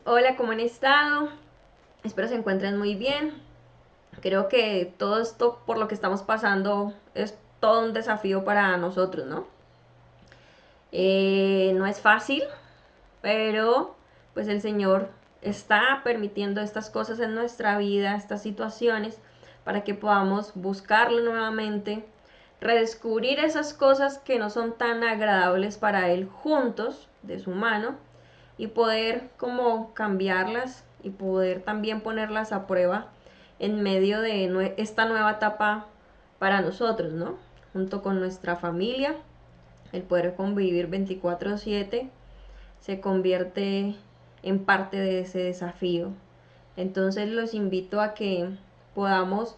Hola, ¿cómo han estado? Espero se encuentren muy bien. Creo que todo esto por lo que estamos pasando es todo un desafío para nosotros, ¿no? No es fácil, pero pues el Señor está permitiendo estas cosas en nuestra vida, estas situaciones, para que podamos buscarlo nuevamente, redescubrir esas cosas que no son tan agradables para Él juntos, de su mano, y poder como cambiarlas y poder también ponerlas a prueba en medio de esta nueva etapa para nosotros, ¿no? Junto con nuestra familia, el poder convivir 24/7 se convierte en parte de ese desafío. Entonces los invito a que podamos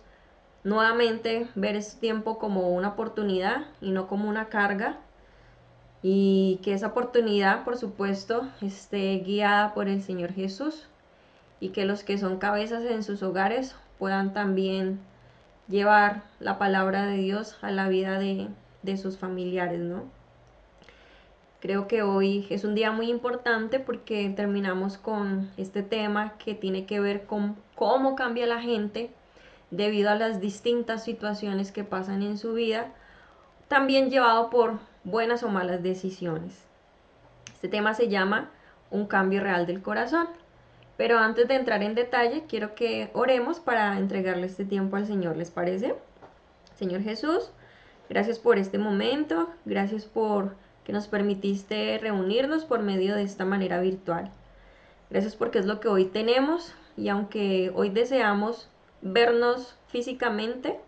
nuevamente ver este tiempo como una oportunidad y no como una carga, y que esa oportunidad, por supuesto, esté guiada por el Señor Jesús, y que los que son cabezas en sus hogares puedan también llevar la palabra de Dios a la vida de sus familiares, ¿no? Creo que hoy es un día muy importante porque terminamos con este tema que tiene que ver con cómo cambia la gente debido a las distintas situaciones que pasan en su vida, también llevado por buenas o malas decisiones. Este tema se llama Un cambio real del corazón. Pero antes de entrar en detalle, quiero que oremos para entregarle este tiempo al Señor, ¿les parece? Señor Jesús, gracias por este momento, gracias por que nos permitiste reunirnos por medio de esta manera virtual. Gracias porque es lo que hoy tenemos, y aunque hoy deseamos vernos físicamente,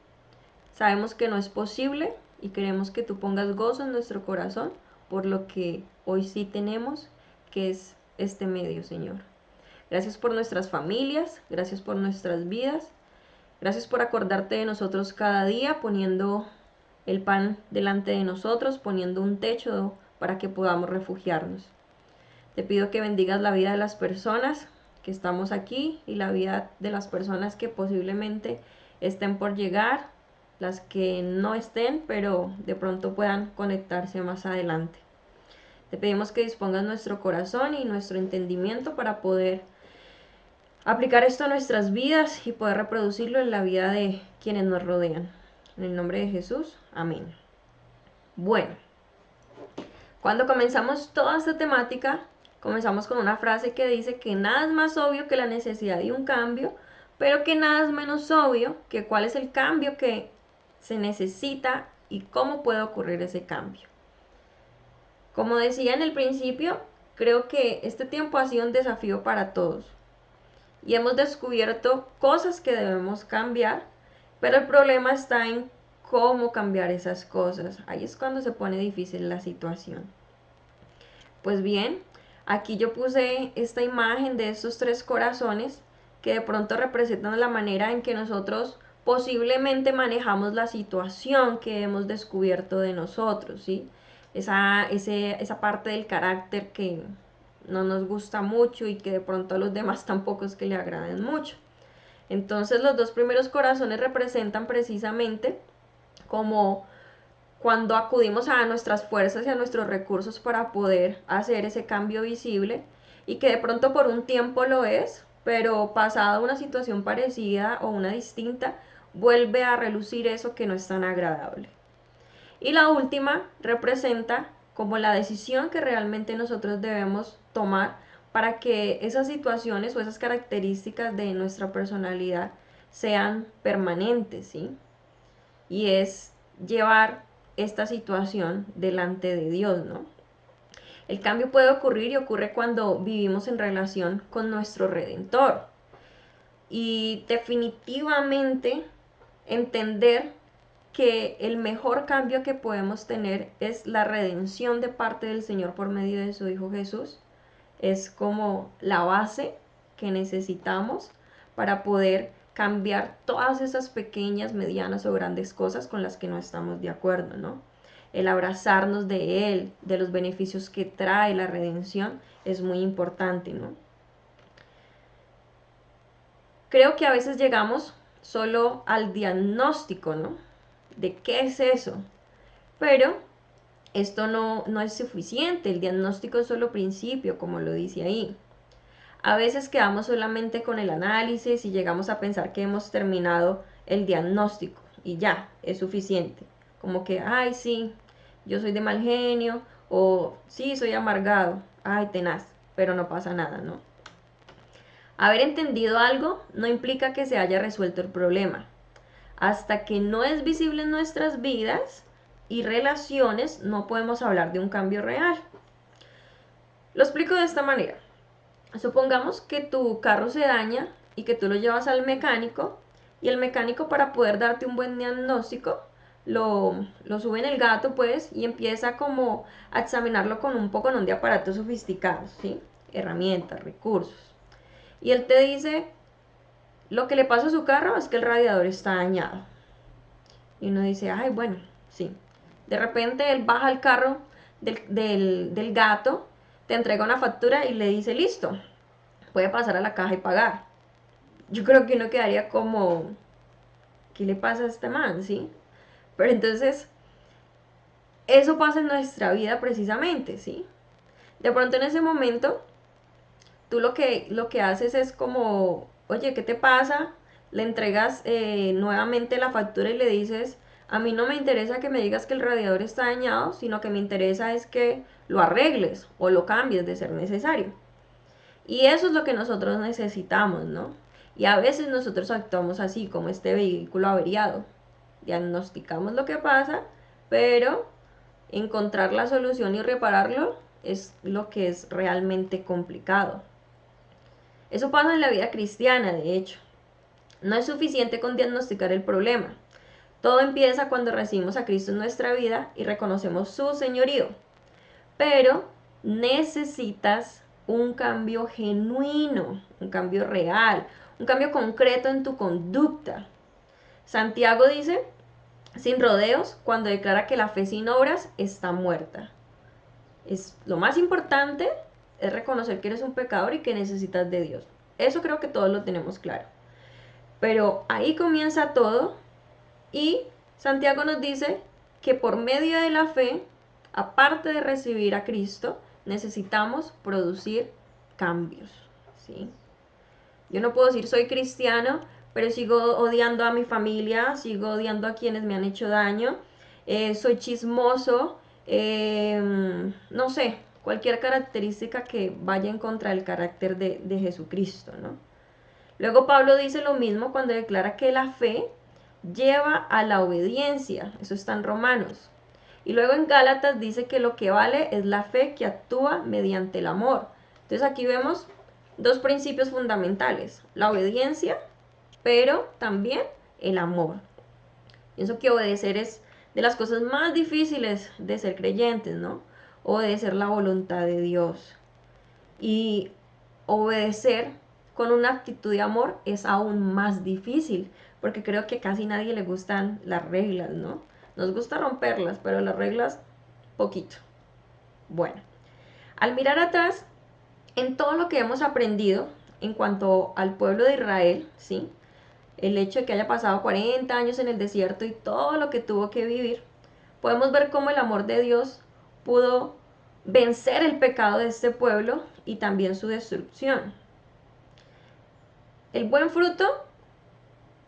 sabemos que no es posible y queremos que tú pongas gozo en nuestro corazón por lo que hoy sí tenemos, que es este medio, Señor. Gracias por nuestras familias, gracias por nuestras vidas, gracias por acordarte de nosotros cada día, poniendo el pan delante de nosotros, poniendo un techo para que podamos refugiarnos. Te pido que bendigas la vida de las personas que estamos aquí y la vida de las personas que posiblemente estén por llegar, las que no estén, pero de pronto puedan conectarse más adelante. Te pedimos que dispongas nuestro corazón y nuestro entendimiento para poder aplicar esto a nuestras vidas y poder reproducirlo en la vida de quienes nos rodean. En el nombre de Jesús, amén. Bueno, cuando comenzamos toda esta temática, comenzamos con una frase que dice que nada es más obvio que la necesidad de un cambio, pero que nada es menos obvio que cuál es el cambio que se necesita y cómo puede ocurrir ese cambio. Como decía en el principio, creo que este tiempo ha sido un desafío para todos y hemos descubierto cosas que debemos cambiar, pero el problema está en cómo cambiar esas cosas. Ahí es cuando se pone difícil la situación. Pues bien, aquí yo puse esta imagen de estos tres corazones que de pronto representan la manera en que nosotros posiblemente manejamos la situación que hemos descubierto de nosotros, ¿sí? Esa parte del carácter que no nos gusta mucho y que de pronto a los demás tampoco es que le agraden mucho. Entonces los dos primeros corazones representan precisamente como cuando acudimos a nuestras fuerzas y a nuestros recursos para poder hacer ese cambio visible, y que de pronto por un tiempo lo es, pero pasada una situación parecida o una distinta, vuelve a relucir eso que no es tan agradable. Y la última representa como la decisión que realmente nosotros debemos tomar para que esas situaciones o esas características de nuestra personalidad sean permanentes, ¿sí? Y es llevar esta situación delante de Dios, ¿no? El cambio puede ocurrir y ocurre cuando vivimos en relación con nuestro Redentor. Y definitivamente entender que el mejor cambio que podemos tener es la redención de parte del Señor por medio de su Hijo Jesús. Es como la base que necesitamos para poder cambiar todas esas pequeñas, medianas o grandes cosas con las que no estamos de acuerdo, ¿no? El abrazarnos de Él, de los beneficios que trae la redención, es muy importante, ¿no? Creo que a veces llegamos solo al diagnóstico, ¿no? De qué es eso. Pero esto no es suficiente, el diagnóstico es solo principio, como lo dice ahí. A veces quedamos solamente con el análisis y llegamos a pensar que hemos terminado el diagnóstico y ya, es suficiente. Como que, ay, sí, yo soy de mal genio o sí, soy amargado, ay, tenaz, pero no pasa nada, ¿no? Haber entendido algo no implica que se haya resuelto el problema. Hasta que no es visible en nuestras vidas y relaciones, no podemos hablar de un cambio real. Lo explico de esta manera. Supongamos que tu carro se daña y que tú lo llevas al mecánico y el mecánico, para poder darte un buen diagnóstico, lo sube en el gato pues y empieza como a examinarlo con un poco de aparatos sofisticados, ¿sí? Herramientas, recursos. Y él te dice, lo que le pasa a su carro es que el radiador está dañado. Y uno dice, ay, bueno, sí. De repente él baja el carro del gato, te entrega una factura y le dice, listo, puede pasar a la caja y pagar. Yo creo que uno quedaría como, ¿qué le pasa a este man? ¿Sí? Pero entonces, eso pasa en nuestra vida precisamente, ¿sí? De pronto en ese momento, tú lo que haces es como, oye, ¿qué te pasa? Le entregas nuevamente la factura y le dices, a mí no me interesa que me digas que el radiador está dañado, sino que me interesa es que lo arregles o lo cambies de ser necesario. Y eso es lo que nosotros necesitamos, ¿no? Y a veces nosotros actuamos así, como este vehículo averiado. Diagnosticamos lo que pasa, pero encontrar la solución y repararlo es lo que es realmente complicado. Eso pasa en la vida cristiana, de hecho. No es suficiente con diagnosticar el problema. Todo empieza cuando recibimos a Cristo en nuestra vida y reconocemos su señorío. Pero necesitas un cambio genuino, un cambio real, un cambio concreto en tu conducta. Santiago dice, sin rodeos, cuando declara que la fe sin obras está muerta. Es lo más importante es reconocer que eres un pecador y que necesitas de Dios. Eso creo que todos lo tenemos claro. Pero ahí comienza todo y Santiago nos dice que por medio de la fe, aparte de recibir a Cristo, necesitamos producir cambios, ¿sí? Yo no puedo decir soy cristiano, pero sigo odiando a mi familia, sigo odiando a quienes me han hecho daño, soy chismoso, no sé, cualquier característica que vaya en contra del carácter de Jesucristo, ¿no? Luego Pablo dice lo mismo cuando declara que la fe lleva a la obediencia, eso está en Romanos. Y luego en Gálatas dice que lo que vale es la fe que actúa mediante el amor. Entonces aquí vemos dos principios fundamentales, la obediencia, pero también el amor. Pienso que obedecer es de las cosas más difíciles de ser creyentes, ¿no? Obedecer la voluntad de Dios. Y obedecer con una actitud de amor es aún más difícil, porque creo que casi nadie le gustan las reglas, ¿no? Nos gusta romperlas, pero las reglas, poquito. Bueno, al mirar atrás, en todo lo que hemos aprendido en cuanto al pueblo de Israel, ¿sí? El hecho de que haya pasado 40 años en el desierto y todo lo que tuvo que vivir, podemos ver cómo el amor de Dios pudo vencer el pecado de este pueblo y también su destrucción. El buen fruto,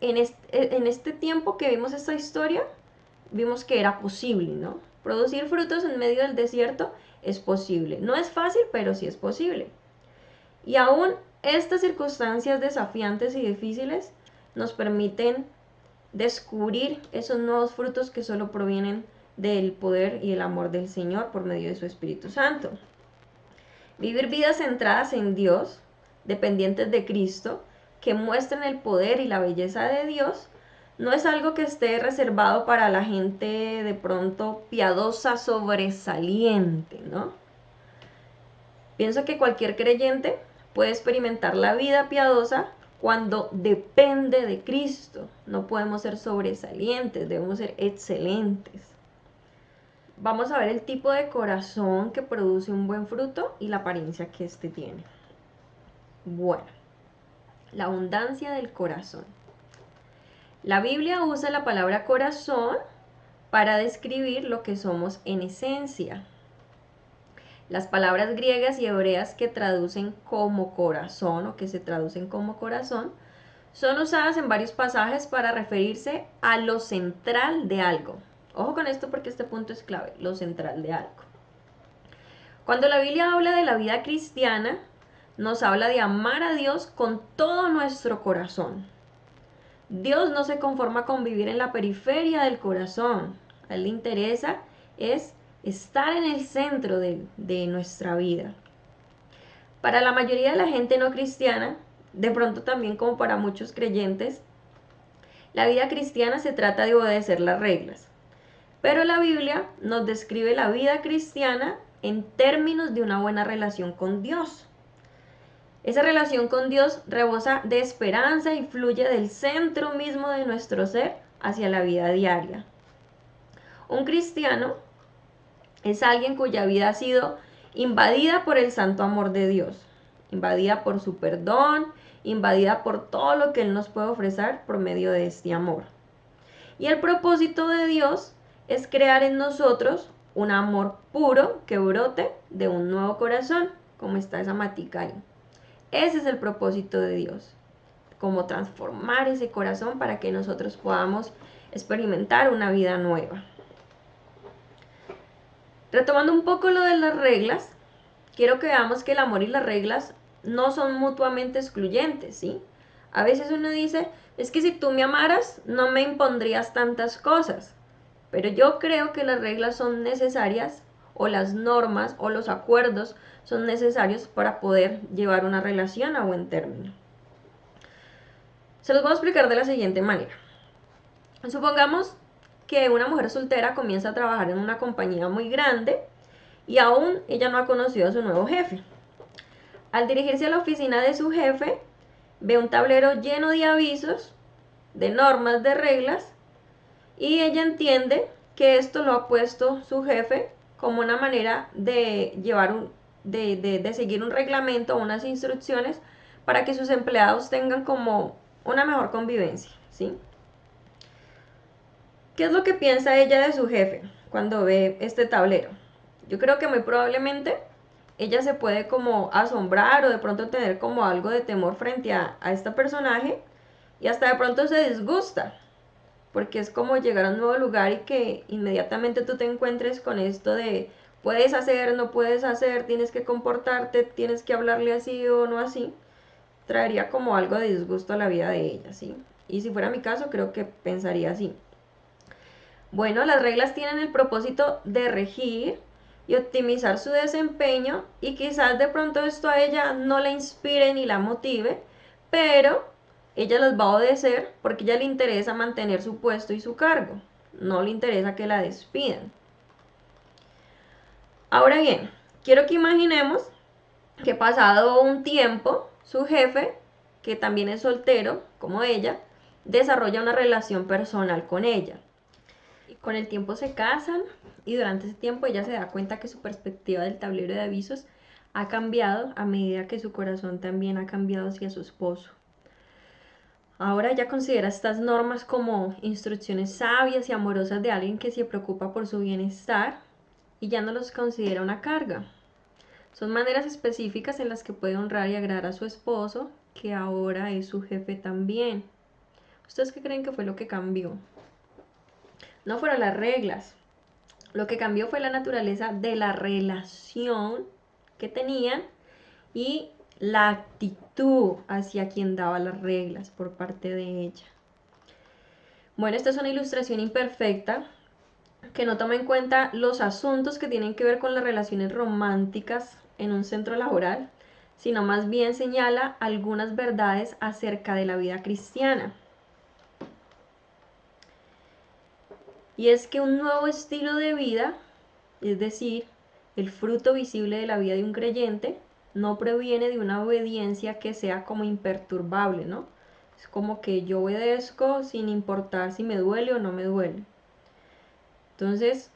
en este tiempo que vimos esta historia, vimos que era posible, ¿no? Producir frutos en medio del desierto es posible. No es fácil, pero sí es posible. Y aún estas circunstancias desafiantes y difíciles nos permiten descubrir esos nuevos frutos que solo provienen del poder y el amor del Señor por medio de su Espíritu Santo. Vivir vidas centradas en Dios, dependientes de Cristo, que muestren el poder y la belleza de Dios, no es algo que esté reservado para la gente de pronto piadosa, sobresaliente, ¿no? Pienso que cualquier creyente puede experimentar la vida piadosa cuando depende de Cristo. No podemos ser sobresalientes, debemos ser excelentes. Vamos a ver el tipo de corazón que produce un buen fruto y la apariencia que éste tiene. Bueno, la abundancia del corazón. La Biblia usa la palabra corazón para describir lo que somos en esencia. Las palabras griegas y hebreas que traducen como corazón o que se traducen como corazón son usadas en varios pasajes para referirse a lo central de algo. Ojo con esto porque este punto es clave, lo central de algo. Cuando la Biblia habla de la vida cristiana, nos habla de amar a Dios con todo nuestro corazón. Dios no se conforma con vivir en la periferia del corazón. A Él le interesa es estar en el centro de nuestra vida. Para la mayoría de la gente no cristiana, de pronto también como para muchos creyentes, la vida cristiana se trata de obedecer las reglas. Pero la Biblia nos describe la vida cristiana en términos de una buena relación con Dios. Esa relación con Dios rebosa de esperanza y fluye del centro mismo de nuestro ser hacia la vida diaria. Un cristiano es alguien cuya vida ha sido invadida por el santo amor de Dios, invadida por su perdón, invadida por todo lo que Él nos puede ofrecer por medio de este amor. Y el propósito de Dios es crear en nosotros un amor puro que brote de un nuevo corazón, como está esa matica ahí. Ese es el propósito de Dios, como transformar ese corazón para que nosotros podamos experimentar una vida nueva. Retomando un poco lo de las reglas, quiero que veamos que el amor y las reglas no son mutuamente excluyentes, ¿sí? A veces uno dice, es que si tú me amaras, no me impondrías tantas cosas. Pero yo creo que las reglas son necesarias, o las normas o los acuerdos son necesarios para poder llevar una relación a buen término. Se los voy a explicar de la siguiente manera. Supongamos que una mujer soltera comienza a trabajar en una compañía muy grande y aún ella no ha conocido a su nuevo jefe. Al dirigirse a la oficina de su jefe, ve un tablero lleno de avisos, de normas, de reglas, y ella entiende que esto lo ha puesto su jefe como una manera de de seguir un reglamento o unas instrucciones para que sus empleados tengan como una mejor convivencia, ¿sí? ¿Qué es lo que piensa ella de su jefe cuando ve este tablero? Yo creo que muy probablemente ella se puede como asombrar o de pronto tener como algo de temor frente a este personaje y hasta de pronto se disgusta, porque es como llegar a un nuevo lugar y que inmediatamente tú te encuentres con esto de puedes hacer, no puedes hacer, tienes que comportarte, tienes que hablarle así o no así, traería como algo de disgusto a la vida de ella, ¿sí? Y si fuera mi caso, creo que pensaría así. Bueno, las reglas tienen el propósito de regir y optimizar su desempeño y quizás de pronto esto a ella no la inspire ni la motive, pero ella las va a obedecer porque a ella le interesa mantener su puesto y su cargo, no le interesa que la despidan. Ahora bien, quiero que imaginemos que pasado un tiempo, su jefe, que también es soltero como ella, desarrolla una relación personal con ella. Con el tiempo se casan y durante ese tiempo ella se da cuenta que su perspectiva del tablero de avisos ha cambiado a medida que su corazón también ha cambiado hacia su esposo. Ahora ella considera estas normas como instrucciones sabias y amorosas de alguien que se preocupa por su bienestar y ya no los considera una carga. Son maneras específicas en las que puede honrar y agradar a su esposo, que ahora es su jefe también. ¿Ustedes qué creen que fue lo que cambió? No fueron las reglas. Lo que cambió fue la naturaleza de la relación que tenían y la actitud hacia quien daba las reglas por parte de ella. Bueno, esta es una ilustración imperfecta que no toma en cuenta los asuntos que tienen que ver con las relaciones románticas en un centro laboral, sino más bien señala algunas verdades acerca de la vida cristiana. Y es que un nuevo estilo de vida, es decir, el fruto visible de la vida de un creyente, no proviene de una obediencia que sea como imperturbable, ¿no? Es como que yo obedezco sin importar si me duele o no me duele. Entonces,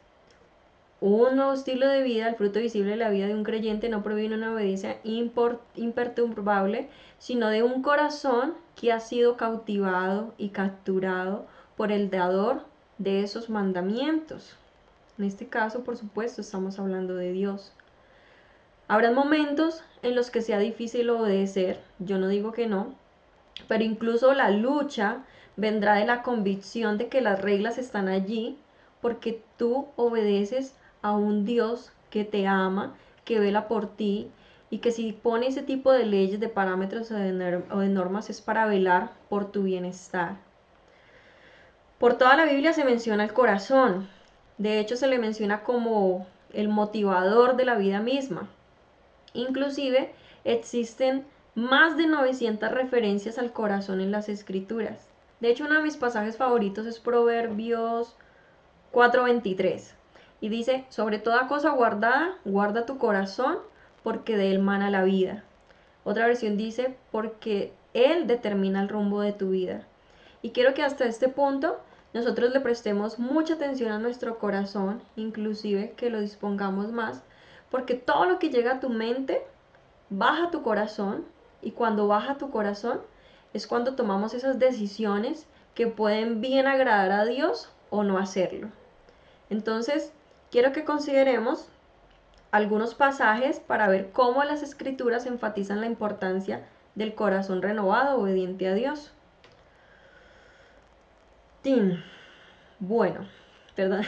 un nuevo estilo de vida, el fruto visible de la vida de un creyente, no proviene de una obediencia imperturbable, sino de un corazón que ha sido cautivado y capturado por el dador de esos mandamientos. En este caso, por supuesto, estamos hablando de Dios. Habrá momentos en los que sea difícil obedecer, yo no digo que no, pero incluso la lucha vendrá de la convicción de que las reglas están allí porque tú obedeces a un Dios que te ama, que vela por ti y que si pone ese tipo de leyes, de parámetros o de normas es para velar por tu bienestar. Por toda la Biblia se menciona el corazón. De hecho, se le menciona como el motivador de la vida misma. Inclusive existen más de 900 referencias al corazón en las escrituras. De hecho, uno de mis pasajes favoritos es Proverbios 4:23. Y dice, sobre toda cosa guardada, guarda tu corazón, porque de él mana la vida. Otra versión dice, porque él determina el rumbo de tu vida. Y quiero que hasta este punto nosotros le prestemos mucha atención a nuestro corazón, inclusive que lo dispongamos más, porque todo lo que llega a tu mente baja tu corazón, y cuando baja tu corazón es cuando tomamos esas decisiones que pueden bien agradar a Dios o no hacerlo. Entonces, quiero que consideremos algunos pasajes para ver cómo las escrituras enfatizan la importancia del corazón renovado, obediente a Dios. Bueno, perdón.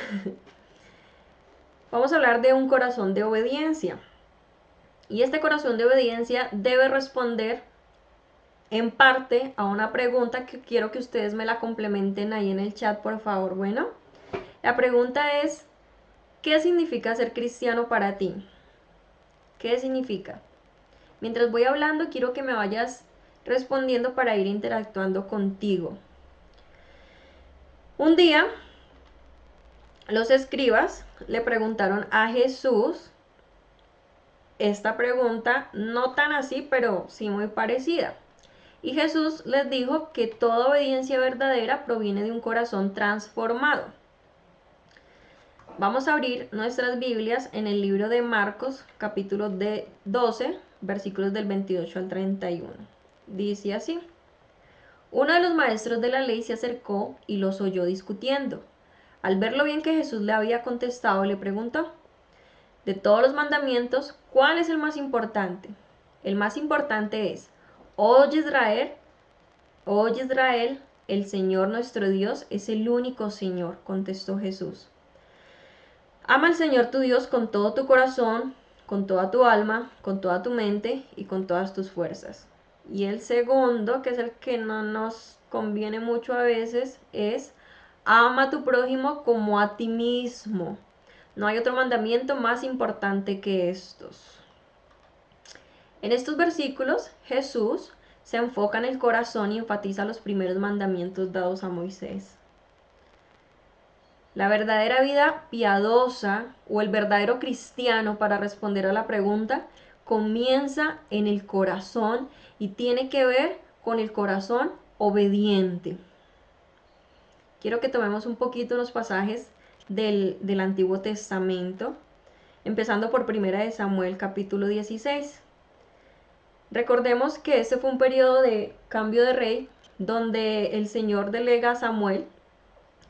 Vamos a hablar de un corazón de obediencia. Y este corazón de obediencia debe responder en parte a una pregunta que quiero que ustedes me la complementen ahí en el chat, por favor. Bueno, la pregunta es, ¿qué significa ser cristiano para ti? ¿Qué significa? Mientras voy hablando, quiero que me vayas respondiendo para ir interactuando contigo. Un día, los escribas le preguntaron a Jesús esta pregunta, no tan así, pero sí muy parecida. Y Jesús les dijo que toda obediencia verdadera proviene de un corazón transformado. Vamos a abrir nuestras Biblias en el libro de Marcos, capítulo 12, versículos del 28 al 31. Dice así: uno de los maestros de la ley se acercó y los oyó discutiendo. Al ver lo bien que Jesús le había contestado, le preguntó: de todos los mandamientos, ¿cuál es el más importante? El más importante es: oye Israel, el Señor nuestro Dios es el único Señor, contestó Jesús. Ama al Señor tu Dios con todo tu corazón, con toda tu alma, con toda tu mente y con todas tus fuerzas. Y el segundo, que es el que no nos conviene mucho a veces, es: ama a tu prójimo como a ti mismo. No hay otro mandamiento más importante que estos. En estos versículos, Jesús se enfoca en el corazón y enfatiza los primeros mandamientos dados a Moisés. La verdadera vida piadosa o el verdadero cristiano, para responder a la pregunta, comienza en el corazón y tiene que ver con el corazón obediente. Quiero que tomemos un poquito los pasajes del Antiguo Testamento, empezando por 1 Samuel capítulo 16. Recordemos que este fue un periodo de cambio de rey donde el Señor delega a Samuel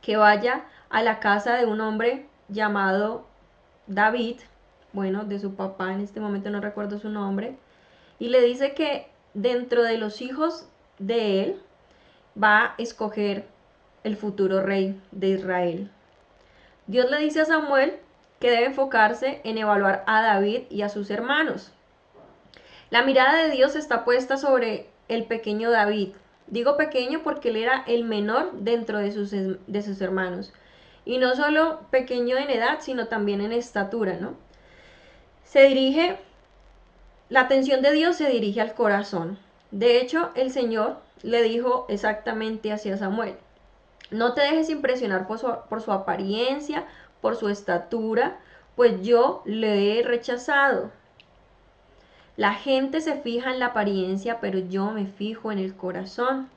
que vaya a la casa de un hombre llamado David, bueno, de su papá, en este momento no recuerdo su nombre, y le dice que dentro de los hijos de él va a escoger el futuro rey de Israel. Dios le dice a Samuel que debe enfocarse en evaluar a David y a sus hermanos. La mirada de Dios está puesta sobre el pequeño David. Digo pequeño porque él era el menor dentro de sus hermanos. Y no solo pequeño en edad, sino también en estatura, ¿no? La atención de Dios se dirige al corazón. De hecho, el Señor le dijo exactamente hacia Samuel: no te dejes impresionar por su apariencia, por su estatura, pues yo le he rechazado. La gente se fija en la apariencia, pero yo me fijo en el corazón.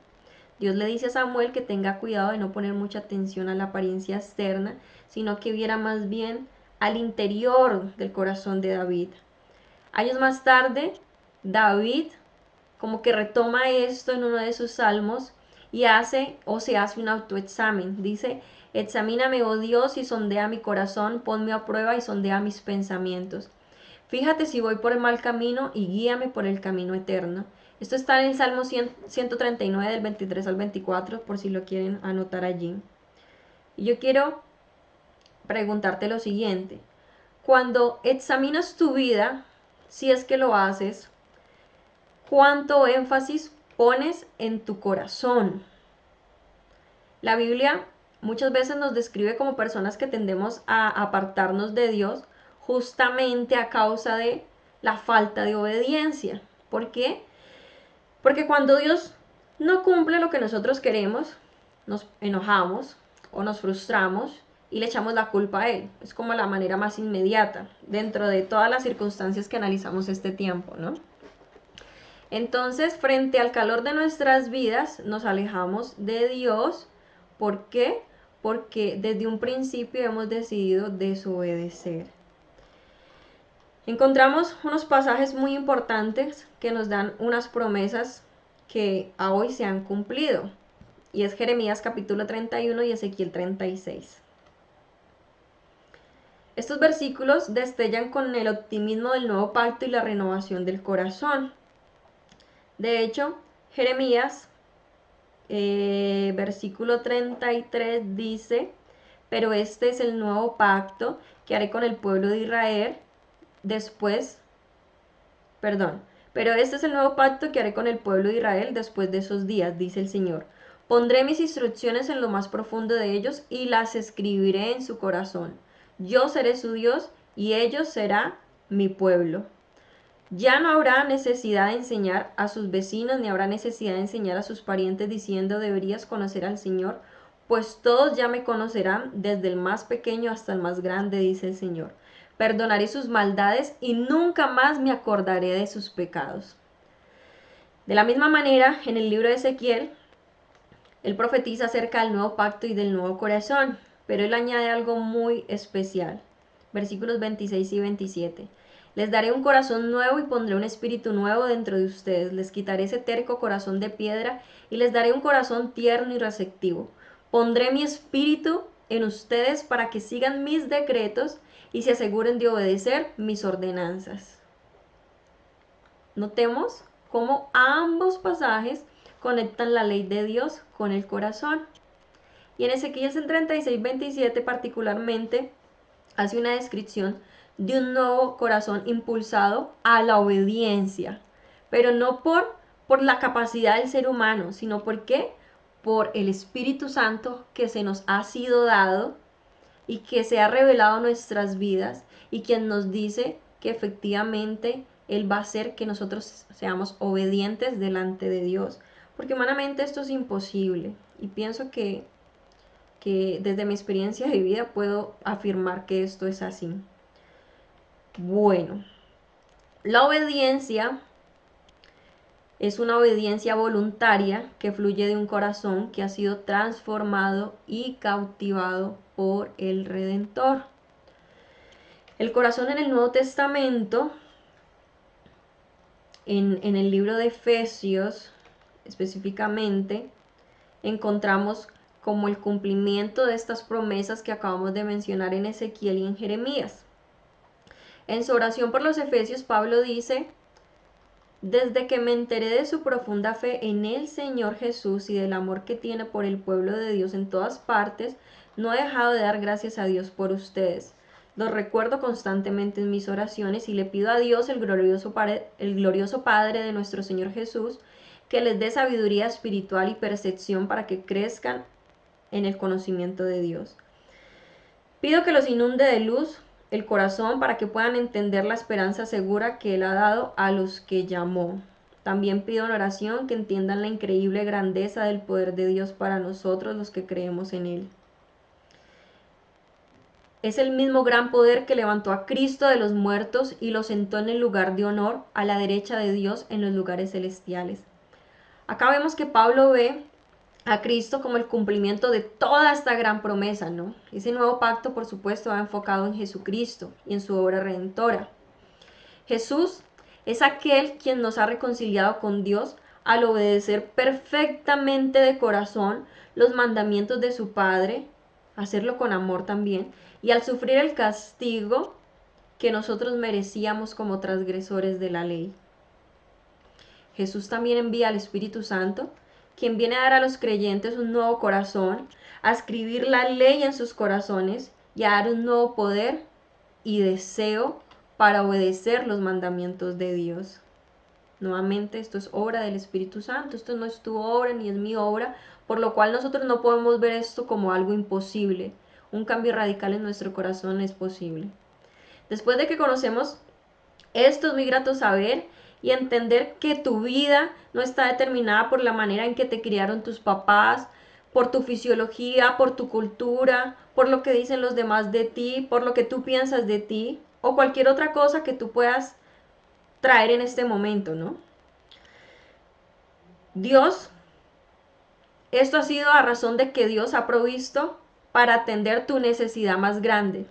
Dios le dice a Samuel que tenga cuidado de no poner mucha atención a la apariencia externa, sino que viera más bien al interior del corazón de David. Años más tarde, David como que retoma esto en uno de sus salmos y se hace un autoexamen. Dice: examíname, oh Dios, y sondea mi corazón, ponme a prueba y sondea mis pensamientos. Fíjate si voy por el mal camino y guíame por el camino eterno. Esto está en el Salmo 139 del 23 al 24, por si lo quieren anotar allí. Y yo quiero preguntarte lo siguiente. Cuando examinas tu vida, si es que lo haces, ¿cuánto énfasis pones en tu corazón? La Biblia muchas veces nos describe como personas que tendemos a apartarnos de Dios justamente a causa de la falta de obediencia. ¿Por qué? Porque cuando Dios no cumple lo que nosotros queremos, nos enojamos o nos frustramos y le echamos la culpa a Él. Es como la manera más inmediata dentro de todas las circunstancias que analizamos este tiempo, ¿no? Entonces, frente al calor de nuestras vidas, nos alejamos de Dios. ¿Por qué? Porque desde un principio hemos decidido desobedecer. Encontramos unos pasajes muy importantes que nos dan unas promesas que a hoy se han cumplido. Y es Jeremías capítulo 31 y Ezequiel 36. Estos versículos destellan con el optimismo del nuevo pacto y la renovación del corazón. De hecho, Jeremías, versículo 33 dice, pero este es el nuevo pacto que haré con el pueblo de Israel pero este es el nuevo pacto que haré con el pueblo de Israel después de esos días, dice el Señor. Pondré mis instrucciones en lo más profundo de ellos y las escribiré en su corazón. Yo seré su Dios y ellos serán mi pueblo. Ya no habrá necesidad de enseñar a sus vecinos ni habrá necesidad de enseñar a sus parientes diciendo deberías conocer al Señor, pues todos ya me conocerán desde el más pequeño hasta el más grande, dice el Señor. Perdonaré sus maldades y nunca más me acordaré de sus pecados. De la misma manera, en el libro de Ezequiel, él profetiza acerca del nuevo pacto y del nuevo corazón, pero él añade algo muy especial. Versículos 26 y 27. Les daré un corazón nuevo y pondré un espíritu nuevo dentro de ustedes. Les quitaré ese terco corazón de piedra y les daré un corazón tierno y receptivo. Pondré mi espíritu en ustedes para que sigan mis decretos y se aseguren de obedecer mis ordenanzas. Notemos cómo ambos pasajes conectan la ley de Dios con el corazón. Y en Ezequiel 36:27 particularmente hace una descripción de un nuevo corazón impulsado a la obediencia, pero no por la capacidad del ser humano, sino porque por el Espíritu Santo que se nos ha sido dado y que se ha revelado en nuestras vidas y quien nos dice que efectivamente Él va a hacer que nosotros seamos obedientes delante de Dios. Porque humanamente esto es imposible y pienso que desde mi experiencia de vida puedo afirmar que esto es así. Bueno, la obediencia es una obediencia voluntaria que fluye de un corazón que ha sido transformado y cautivado por el Redentor. El corazón en el Nuevo Testamento, en el libro de Efesios específicamente, encontramos como el cumplimiento de estas promesas que acabamos de mencionar en Ezequiel y en Jeremías. En su oración por los Efesios, Pablo dice: desde que me enteré de su profunda fe en el Señor Jesús y del amor que tiene por el pueblo de Dios en todas partes, no he dejado de dar gracias a Dios por ustedes. Los recuerdo constantemente en mis oraciones y le pido a Dios, el glorioso Padre de nuestro Señor Jesús, que les dé sabiduría espiritual y percepción para que crezcan en el conocimiento de Dios. Pido que los inunde de luz el corazón para que puedan entender la esperanza segura que Él ha dado a los que llamó. También pido en oración que entiendan la increíble grandeza del poder de Dios para nosotros los que creemos en Él. Es el mismo gran poder que levantó a Cristo de los muertos y lo sentó en el lugar de honor a la derecha de Dios en los lugares celestiales. Acá vemos que Pablo ve a Cristo como el cumplimiento de toda esta gran promesa, ¿no? Ese nuevo pacto, por supuesto, va enfocado en Jesucristo y en su obra redentora. Jesús es aquel quien nos ha reconciliado con Dios al obedecer perfectamente de corazón los mandamientos de su Padre, hacerlo con amor también, y al sufrir el castigo que nosotros merecíamos como transgresores de la ley. Jesús también envía al Espíritu Santo, quien viene a dar a los creyentes un nuevo corazón, a escribir la ley en sus corazones y a dar un nuevo poder y deseo para obedecer los mandamientos de Dios. Nuevamente, esto es obra del Espíritu Santo, esto no es tu obra ni es mi obra, por lo cual nosotros no podemos ver esto como algo imposible. Un cambio radical en nuestro corazón es posible. Después de que conocemos esto, es muy grato saber y entender que tu vida no está determinada por la manera en que te criaron tus papás, por tu fisiología, por tu cultura, por lo que dicen los demás de ti, por lo que tú piensas de ti o cualquier otra cosa que tú puedas traer en este momento, ¿no? Dios, esto ha sido a razón de que Dios ha provisto para atender tu necesidad más grande.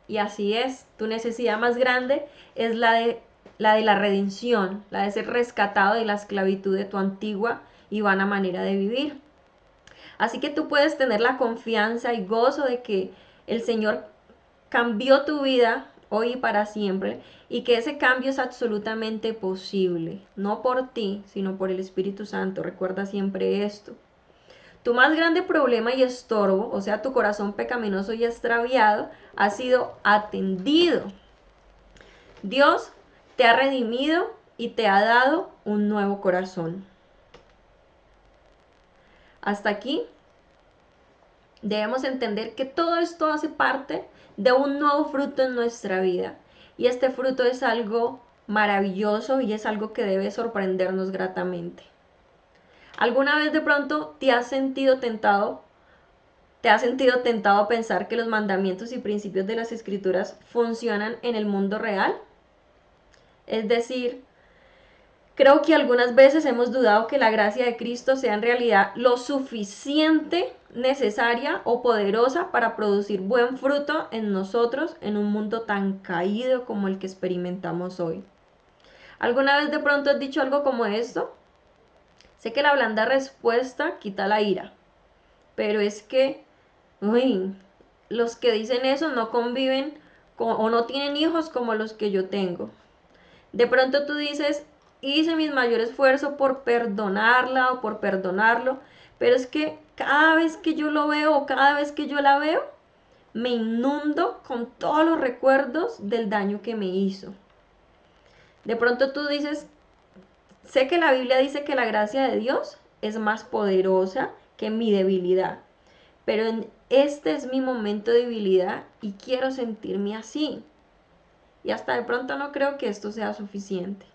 Y así es, tu necesidad más grande es la redención, la de ser rescatado de la esclavitud de tu antigua y vana manera de vivir. Así que tú puedes tener la confianza y gozo de que el Señor cambió tu vida hoy y para siempre y que ese cambio es absolutamente posible, no por ti, sino por el Espíritu Santo. Recuerda siempre esto. Tu más grande problema y estorbo, o sea, tu corazón pecaminoso y extraviado, ha sido atendido. Dios te ha redimido y te ha dado un nuevo corazón. Hasta aquí debemos entender que todo esto hace parte de un nuevo fruto en nuestra vida. Y este fruto es algo maravilloso y es algo que debe sorprendernos gratamente. ¿Alguna vez de pronto te has sentido tentado a pensar que los mandamientos y principios de las escrituras funcionan en el mundo real? Es decir, creo que algunas veces hemos dudado que la gracia de Cristo sea en realidad lo suficiente, necesaria o poderosa para producir buen fruto en nosotros en un mundo tan caído como el que experimentamos hoy. ¿Alguna vez de pronto has dicho algo como esto? Sé que la blanda respuesta quita la ira, pero es que los que dicen eso no conviven o no tienen hijos como los que yo tengo. De pronto tú dices, hice mis mayor esfuerzo por perdonarla o por perdonarlo, pero es que cada vez que yo lo veo o cada vez que yo la veo, me inundo con todos los recuerdos del daño que me hizo. De pronto tú dices, sé que la Biblia dice que la gracia de Dios es más poderosa que mi debilidad, pero este es mi momento de debilidad y quiero sentirme así. Y hasta de pronto no creo que esto sea suficiente.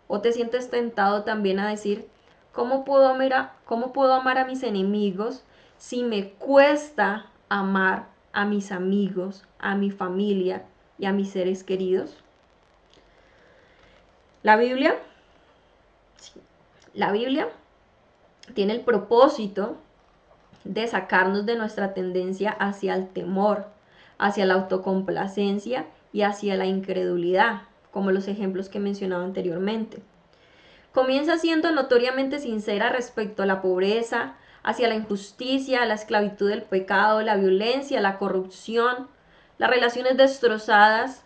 O te sientes tentado también a decir, ¿cómo puedo amar a mis enemigos si me cuesta amar a mis amigos, a mi familia y a mis seres queridos? La Biblia tiene el propósito de sacarnos de nuestra tendencia hacia el temor, hacia la autocomplacencia y hacia la incredulidad, como los ejemplos que mencionaba anteriormente. Comienza siendo notoriamente sincera respecto a la pobreza, hacia la injusticia, la esclavitud del pecado, la violencia, la corrupción, las relaciones destrozadas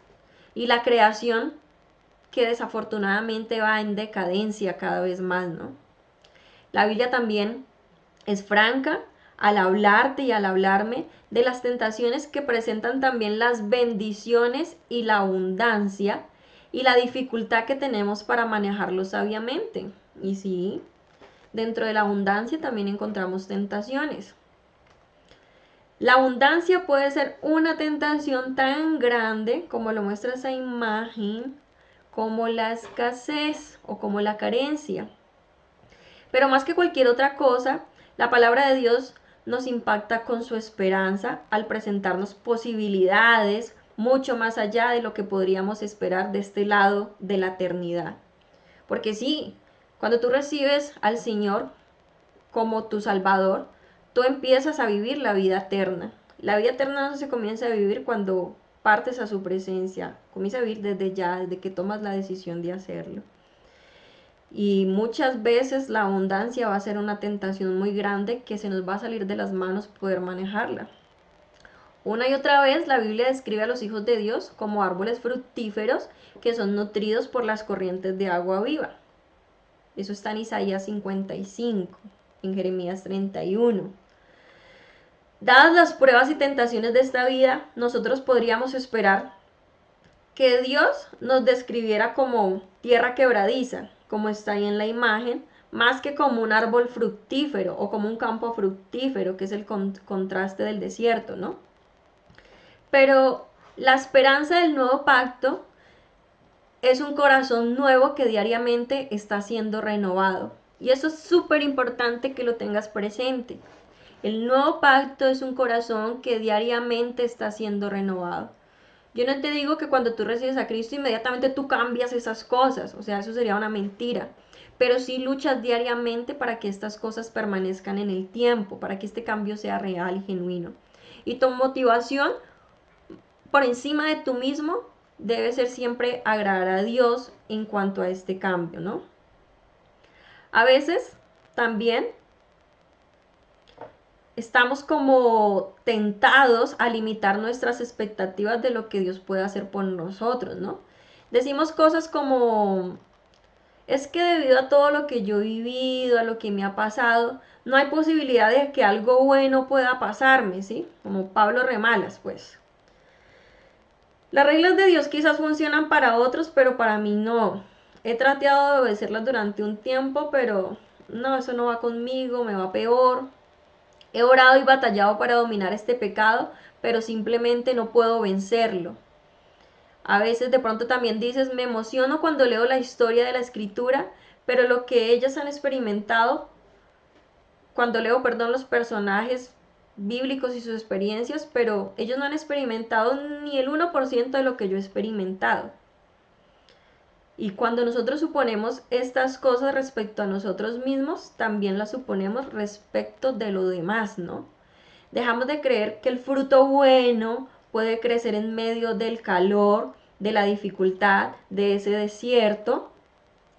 y la creación que desafortunadamente va en decadencia cada vez más, ¿no? La Biblia también es franca al hablarte y al hablarme de las tentaciones que presentan también las bendiciones y la abundancia y la dificultad que tenemos para manejarlo sabiamente. Y sí, dentro de la abundancia también encontramos tentaciones. La abundancia puede ser una tentación tan grande como lo muestra esa imagen, como la escasez o como la carencia. Pero más que cualquier otra cosa, la palabra de Dios nos impacta con su esperanza al presentarnos posibilidades mucho más allá de lo que podríamos esperar de este lado de la eternidad. Porque sí, cuando tú recibes al Señor como tu Salvador, tú empiezas a vivir la vida eterna. La vida eterna no se comienza a vivir cuando partes a su presencia, comienza a vivir desde ya, desde que tomas la decisión de hacerlo. Y muchas veces la abundancia va a ser una tentación muy grande que se nos va a salir de las manos poder manejarla. Una y otra vez la Biblia describe a los hijos de Dios como árboles fructíferos que son nutridos por las corrientes de agua viva. Eso está en Isaías 55, en Jeremías 31. Dadas las pruebas y tentaciones de esta vida, nosotros podríamos esperar que Dios nos describiera como tierra quebradiza, como está ahí en la imagen, más que como un árbol fructífero o como un campo fructífero, que es el contraste del desierto, ¿no? Pero la esperanza del nuevo pacto es un corazón nuevo que diariamente está siendo renovado. Y eso es súper importante que lo tengas presente. El nuevo pacto es un corazón que diariamente está siendo renovado. Yo no te digo que cuando tú recibes a Cristo inmediatamente tú cambias esas cosas, o sea, eso sería una mentira. Pero sí luchas diariamente para que estas cosas permanezcan en el tiempo, para que este cambio sea real y genuino. Y tu motivación por encima de tú mismo debe ser siempre agradar a Dios en cuanto a este cambio, ¿no? A veces también estamos como tentados a limitar nuestras expectativas de lo que Dios puede hacer por nosotros, ¿no? Decimos cosas como, es que debido a todo lo que yo he vivido, a lo que me ha pasado, no hay posibilidad de que algo bueno pueda pasarme, ¿sí? Como Pablo Remalas, pues. Las reglas de Dios quizás funcionan para otros, pero para mí no. He tratado de obedecerlas durante un tiempo, pero no, eso no va conmigo, me va peor. He orado y batallado para dominar este pecado, pero simplemente no puedo vencerlo. A veces de pronto también dices, me emociono cuando leo la historia de la escritura, pero lo que ellas han experimentado, cuando leo, perdón, los personajes bíblicos y sus experiencias, pero ellos no han experimentado ni el 1% de lo que yo he experimentado. Y cuando nosotros suponemos estas cosas respecto a nosotros mismos, también las suponemos respecto de lo demás, ¿no? Dejamos de creer que el fruto bueno puede crecer en medio del calor, de la dificultad, de ese desierto.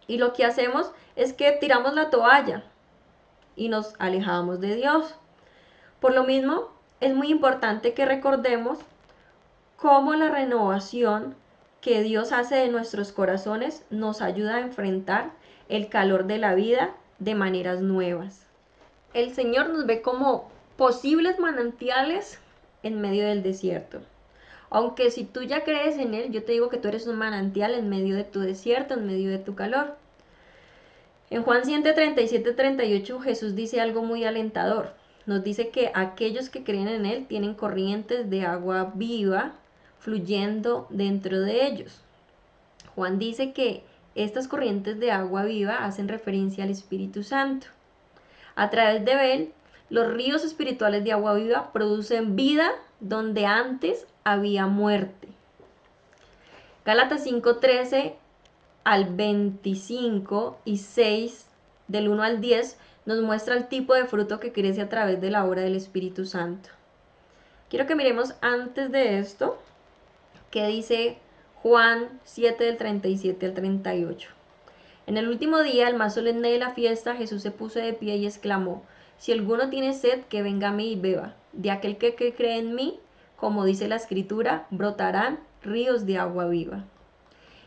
Y lo que hacemos es que tiramos la toalla y nos alejamos de Dios. Por lo mismo, es muy importante que recordemos cómo la renovación que Dios hace de nuestros corazones nos ayuda a enfrentar el calor de la vida de maneras nuevas. El Señor nos ve como posibles manantiales en medio del desierto. Aunque si tú ya crees en Él, yo te digo que tú eres un manantial en medio de tu desierto, en medio de tu calor. En Juan 7:37-38 Jesús dice algo muy alentador. Nos dice que aquellos que creen en Él tienen corrientes de agua viva fluyendo dentro de ellos. Juan dice que estas corrientes de agua viva hacen referencia al Espíritu Santo. A través de Él, los ríos espirituales de agua viva producen vida donde antes había muerte. Gálatas 5:13 al 25 y 6 del 1 al 10 nos muestra el tipo de fruto que crece a través de la obra del Espíritu Santo. Quiero que miremos antes de esto qué dice Juan 7 del 37 al 38. En el último día, el más solemne de la fiesta, Jesús se puso de pie y exclamó, si alguno tiene sed, que venga a mí y beba. De aquel que cree en mí, como dice la Escritura, brotarán ríos de agua viva.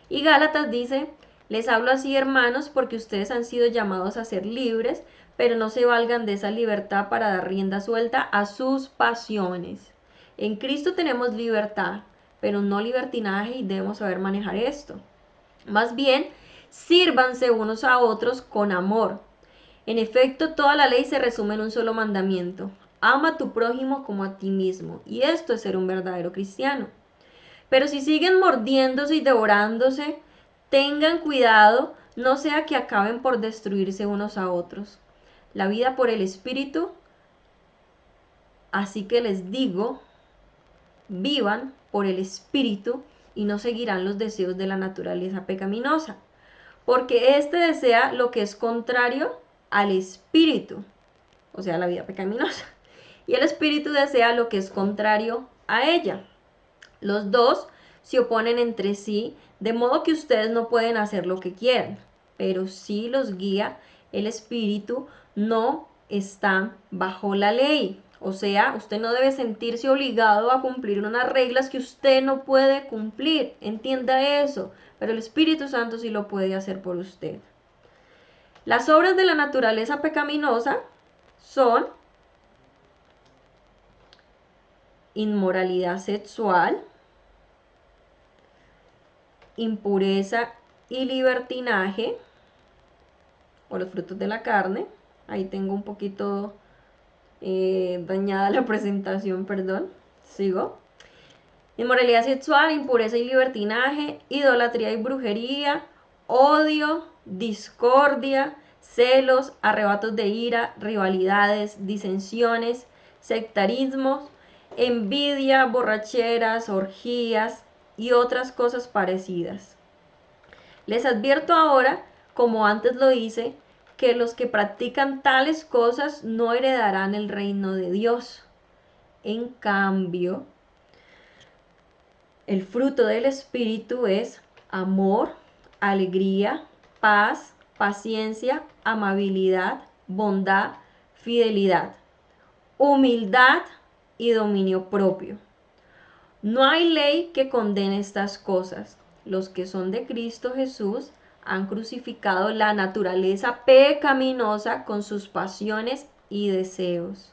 Y Gálatas dice, les hablo así, hermanos, porque ustedes han sido llamados a ser libres, pero no se valgan de esa libertad para dar rienda suelta a sus pasiones. En Cristo tenemos libertad, pero no libertinaje y debemos saber manejar esto. Más bien, sírvanse unos a otros con amor. En efecto, toda la ley se resume en un solo mandamiento. Ama a tu prójimo como a ti mismo. Y esto es ser un verdadero cristiano. Pero si siguen mordiéndose y devorándose, tengan cuidado, no sea que acaben por destruirse unos a otros. La vida por el Espíritu, así que les digo, vivan por el Espíritu y no seguirán los deseos de la naturaleza pecaminosa, porque éste desea lo que es contrario al Espíritu, o sea, la vida pecaminosa, y el Espíritu desea lo que es contrario a ella. Los dos se oponen entre sí, de modo que ustedes no pueden hacer lo que quieran, pero sí los guía el Espíritu, no están bajo la ley. O sea, usted no debe sentirse obligado a cumplir unas reglas que usted no puede cumplir. Entienda eso. Pero el Espíritu Santo sí lo puede hacer por usted. Las obras de la naturaleza pecaminosa son inmoralidad sexual, impureza y libertinaje, o los frutos de la carne. Ahí tengo un poquito dañada la presentación, perdón. Sigo. Inmoralidad sexual, impureza y libertinaje, idolatría y brujería, odio, discordia, celos, arrebatos de ira, rivalidades, disensiones, sectarismos, envidia, borracheras, orgías y otras cosas parecidas. Les advierto ahora, como antes lo hice, que los que practican tales cosas no heredarán el reino de Dios. En cambio, el fruto del Espíritu es amor, alegría, paz, paciencia, amabilidad, bondad, fidelidad, humildad y dominio propio. No hay ley que condene estas cosas. Los que son de Cristo Jesús han crucificado la naturaleza pecaminosa con sus pasiones y deseos.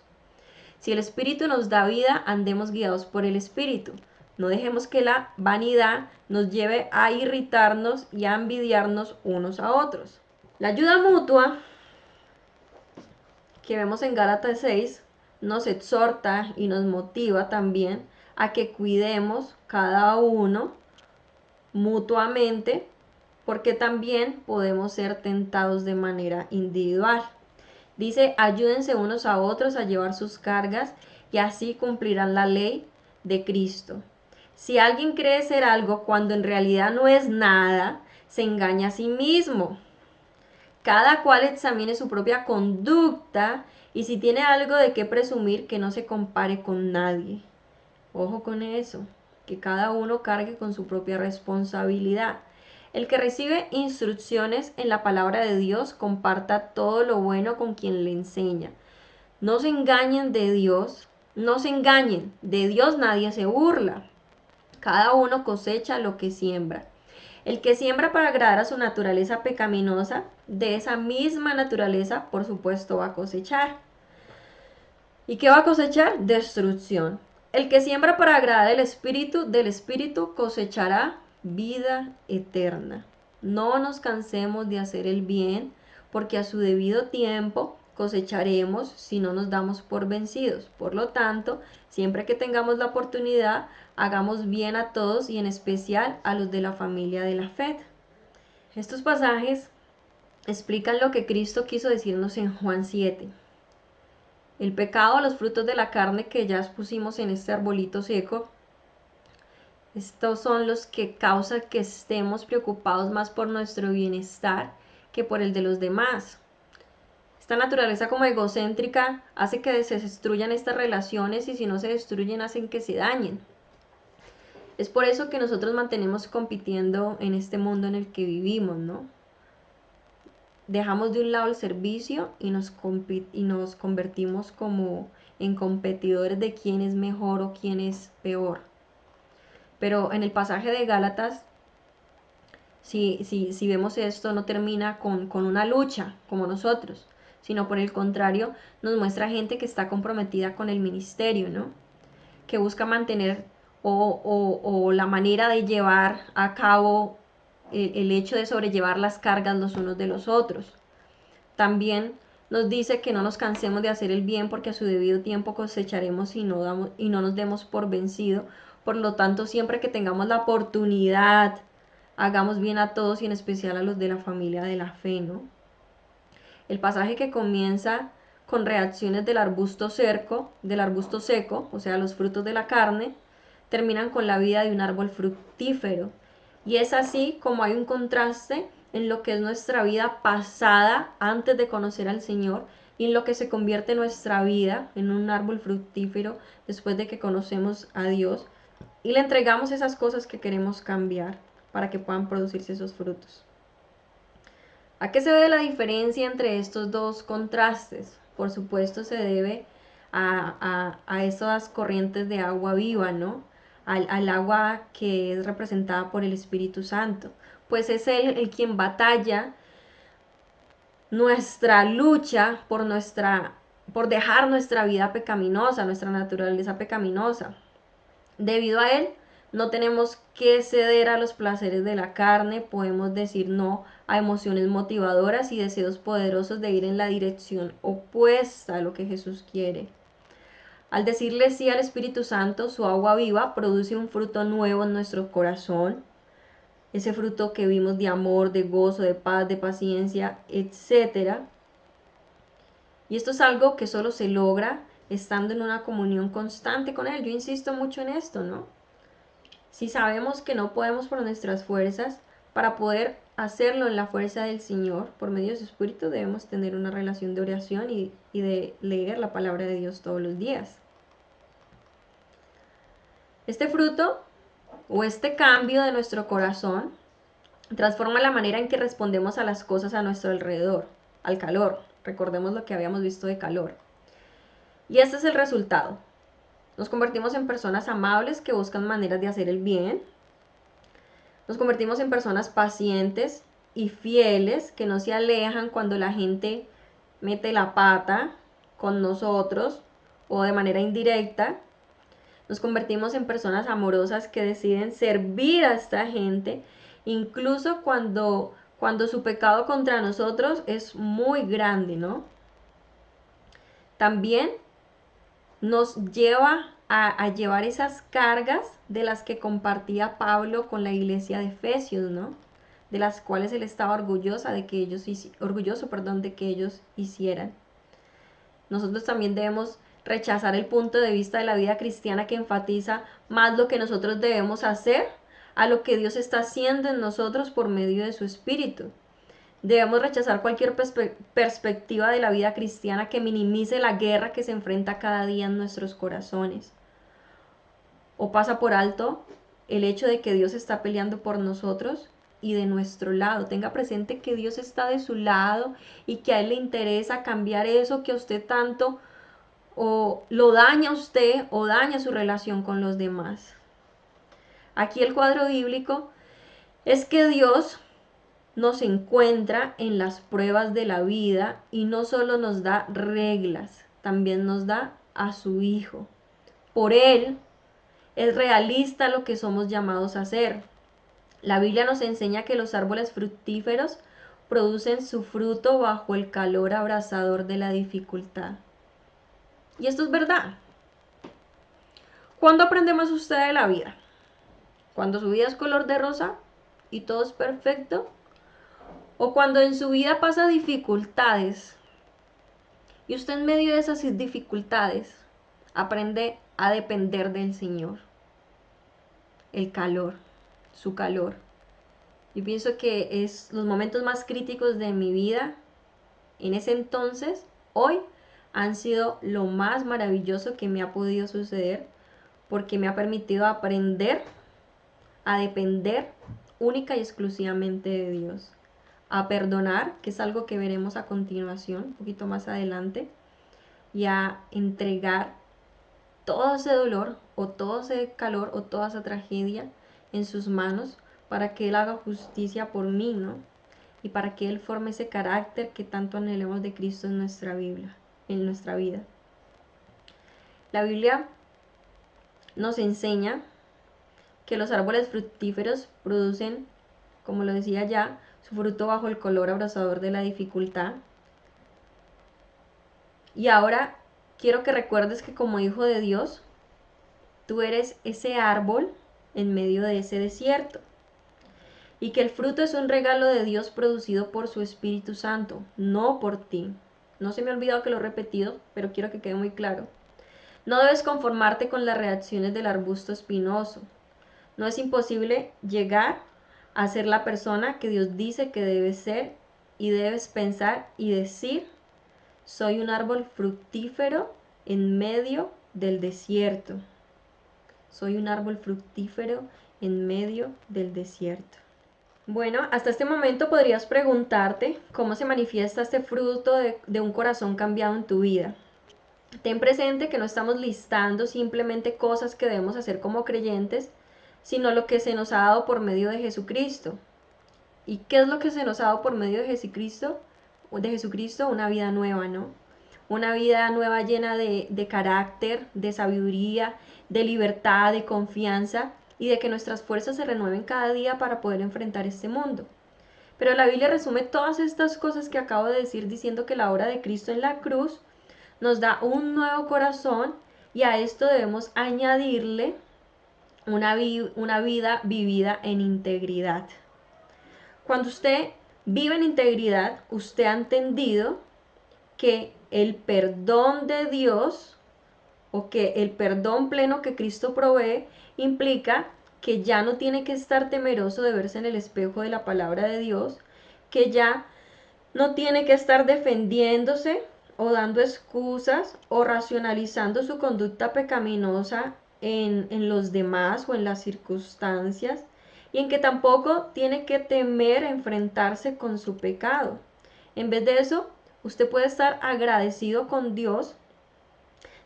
Si el Espíritu nos da vida, andemos guiados por el Espíritu. No dejemos que la vanidad nos lleve a irritarnos y a envidiarnos unos a otros. La ayuda mutua que vemos en Gálatas 6 nos exhorta y nos motiva también a que cuidemos cada uno mutuamente, porque también podemos ser tentados de manera individual. Dice, ayúdense unos a otros a llevar sus cargas y así cumplirán la ley de Cristo. Si alguien cree ser algo cuando en realidad no es nada, se engaña a sí mismo. Cada cual examine su propia conducta y si tiene algo de qué presumir, que no se compare con nadie. Ojo con eso, que cada uno cargue con su propia responsabilidad. El que recibe instrucciones en la palabra de Dios comparta todo lo bueno con quien le enseña. No se engañen de Dios, no se engañen, de Dios nadie se burla. Cada uno cosecha lo que siembra. El que siembra para agradar a su naturaleza pecaminosa, de esa misma naturaleza, por supuesto, va a cosechar. ¿Y qué va a cosechar? Destrucción. El que siembra para agradar al Espíritu, del Espíritu cosechará vida eterna. No nos cansemos de hacer el bien, porque a su debido tiempo cosecharemos si no nos damos por vencidos. Por lo tanto, siempre que tengamos la oportunidad, hagamos bien a todos y en especial a los de la familia de la fe. Estos pasajes explican lo que Cristo quiso decirnos en Juan 7. El pecado, los frutos de la carne que ya expusimos en este arbolito seco, estos son los que causan que estemos preocupados más por nuestro bienestar que por el de los demás. Esta naturaleza como egocéntrica hace que se destruyan estas relaciones y si no se destruyen hacen que se dañen. Es por eso que nosotros mantenemos compitiendo en este mundo en el que vivimos, ¿no? Dejamos de un lado el servicio y nos convertimos como en competidores de quién es mejor o quién es peor. Pero en el pasaje de Gálatas, si vemos esto, no termina con una lucha como nosotros, sino por el contrario, nos muestra gente que está comprometida con el ministerio, ¿no? Que busca mantener o la manera de llevar a cabo el hecho de sobrellevar las cargas los unos de los otros. También nos dice que no nos cansemos de hacer el bien porque a su debido tiempo cosecharemos y no nos demos por vencido. Por lo tanto, siempre que tengamos la oportunidad, hagamos bien a todos y en especial a los de la familia de la fe, ¿no? El pasaje que comienza con reacciones del arbusto seco, o sea, los frutos de la carne, terminan con la vida de un árbol fructífero. Y es así como hay un contraste en lo que es nuestra vida pasada antes de conocer al Señor y en lo que se convierte nuestra vida en un árbol fructífero después de que conocemos a Dios y le entregamos esas cosas que queremos cambiar para que puedan producirse esos frutos. ¿A qué se debe la diferencia entre estos dos contrastes? Por supuesto se debe a esas corrientes de agua viva, ¿no? Al agua que es representada por el Espíritu Santo. Pues es Él el quien batalla nuestra lucha por dejar nuestra vida pecaminosa, nuestra naturaleza pecaminosa. Debido a Él, no tenemos que ceder a los placeres de la carne, podemos decir no a emociones motivadoras y deseos poderosos de ir en la dirección opuesta a lo que Jesús quiere. Al decirle sí al Espíritu Santo, su agua viva produce un fruto nuevo en nuestro corazón, ese fruto que vimos de amor, de gozo, de paz, de paciencia, etc. Y esto es algo que solo se logra estando en una comunión constante con Él. Yo insisto mucho en esto, ¿no? Si sabemos que no podemos por nuestras fuerzas, para poder hacerlo en la fuerza del Señor, por medio de su Espíritu, debemos tener una relación de oración y de leer la palabra de Dios todos los días. Este fruto o este cambio de nuestro corazón transforma la manera en que respondemos a las cosas a nuestro alrededor, al calor. Recordemos lo que habíamos visto de calor. Y este es el resultado. Nos convertimos en personas amables que buscan maneras de hacer el bien. Nos convertimos en personas pacientes y fieles que no se alejan cuando la gente mete la pata con nosotros o de manera indirecta. Nos convertimos en personas amorosas que deciden servir a esta gente, incluso cuando su pecado contra nosotros es muy grande, ¿no? También nos lleva a llevar esas cargas de las que compartía Pablo con la iglesia de Efesios, ¿no? De las cuales él estaba orgulloso de que ellos hicieran. Nosotros también debemos rechazar el punto de vista de la vida cristiana que enfatiza más lo que nosotros debemos hacer a lo que Dios está haciendo en nosotros por medio de su Espíritu. Debemos rechazar cualquier perspectiva de la vida cristiana que minimice la guerra que se enfrenta cada día en nuestros corazones. O pasa por alto el hecho de que Dios está peleando por nosotros y de nuestro lado. Tenga presente que Dios está de su lado y que a Él le interesa cambiar eso que a usted tanto o lo daña a usted o daña su relación con los demás. Aquí el cuadro bíblico es que Dios nos encuentra en las pruebas de la vida y no solo nos da reglas, también nos da a su Hijo. Por Él es realista lo que somos llamados a hacer. La Biblia nos enseña que los árboles fructíferos producen su fruto bajo el calor abrasador de la dificultad. Y esto es verdad. ¿Cuándo aprendemos usted de la vida? ¿Cuando su vida es color de rosa y todo es perfecto? ¿O cuando en su vida pasa dificultades y usted en medio de esas dificultades aprende a depender del Señor? El calor, su calor. Yo pienso que es los momentos más críticos de mi vida en ese entonces, hoy, han sido lo más maravilloso que me ha podido suceder porque me ha permitido aprender a depender única y exclusivamente de Dios, a perdonar, que es algo que veremos a continuación, un poquito más adelante, y a entregar todo ese dolor o todo ese calor o toda esa tragedia en sus manos para que Él haga justicia por mí, ¿no? Y para que Él forme ese carácter que tanto anhelamos de Cristo en nuestra Biblia, en nuestra vida. La Biblia nos enseña que los árboles fructíferos producen, como lo decía ya, su fruto bajo el color abrasador de la dificultad. Y ahora quiero que recuerdes que como hijo de Dios, tú eres ese árbol en medio de ese desierto. Y que el fruto es un regalo de Dios producido por su Espíritu Santo, no por ti. No se me ha olvidado que lo he repetido, pero quiero que quede muy claro. No debes conformarte con las reacciones del arbusto espinoso. No es imposible llegar a ser la persona que Dios dice que debes ser y debes pensar y decir, soy un árbol fructífero en medio del desierto. Soy un árbol fructífero en medio del desierto. Bueno, hasta este momento podrías preguntarte cómo se manifiesta este fruto de un corazón cambiado en tu vida. Ten presente que no estamos listando simplemente cosas que debemos hacer como creyentes, sino lo que se nos ha dado por medio de Jesucristo. ¿Y qué es lo que se nos ha dado por medio de Jesucristo? De Jesucristo, una vida nueva, ¿no? Una vida nueva llena de carácter, de sabiduría, de libertad, de confianza y de que nuestras fuerzas se renueven cada día para poder enfrentar este mundo. Pero la Biblia resume todas estas cosas que acabo de decir diciendo que la obra de Cristo en la cruz nos da un nuevo corazón y a esto debemos añadirle una vida vivida en integridad. Cuando usted vive en integridad, usted ha entendido que el perdón de Dios o que el perdón pleno que Cristo provee implica que ya no tiene que estar temeroso de verse en el espejo de la palabra de Dios, que ya no tiene que estar defendiéndose o dando excusas o racionalizando su conducta pecaminosa en los demás o en las circunstancias, y en que tampoco tiene que temer enfrentarse con su pecado. En vez de eso, usted puede estar agradecido con Dios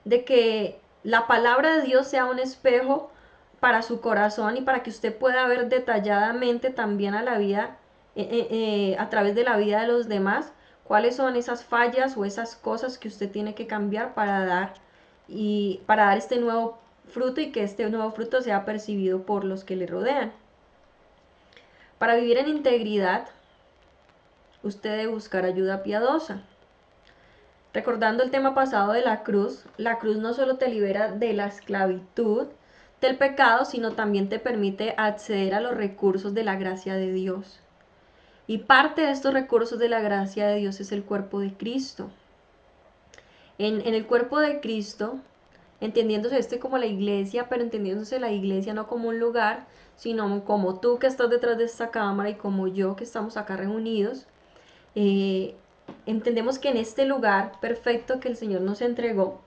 de que la palabra de Dios sea un espejo para su corazón y para que usted pueda ver detalladamente también a la vida, a través de la vida de los demás, cuáles son esas fallas o esas cosas que usted tiene que cambiar para dar este nuevo fruto y que este nuevo fruto sea percibido por los que le rodean. Para vivir en integridad, usted debe buscar ayuda piadosa. Recordando el tema pasado de la cruz no solo te libera de la esclavitud del pecado, sino también te permite acceder a los recursos de la gracia de Dios. Y parte de estos recursos de la gracia de Dios es el cuerpo de Cristo. En el cuerpo de Cristo, entendiéndose como la iglesia, pero entendiéndose la iglesia no como un lugar, sino como tú que estás detrás de esta cámara y como yo que estamos acá reunidos, entendemos que en este lugar perfecto que el Señor nos entregó,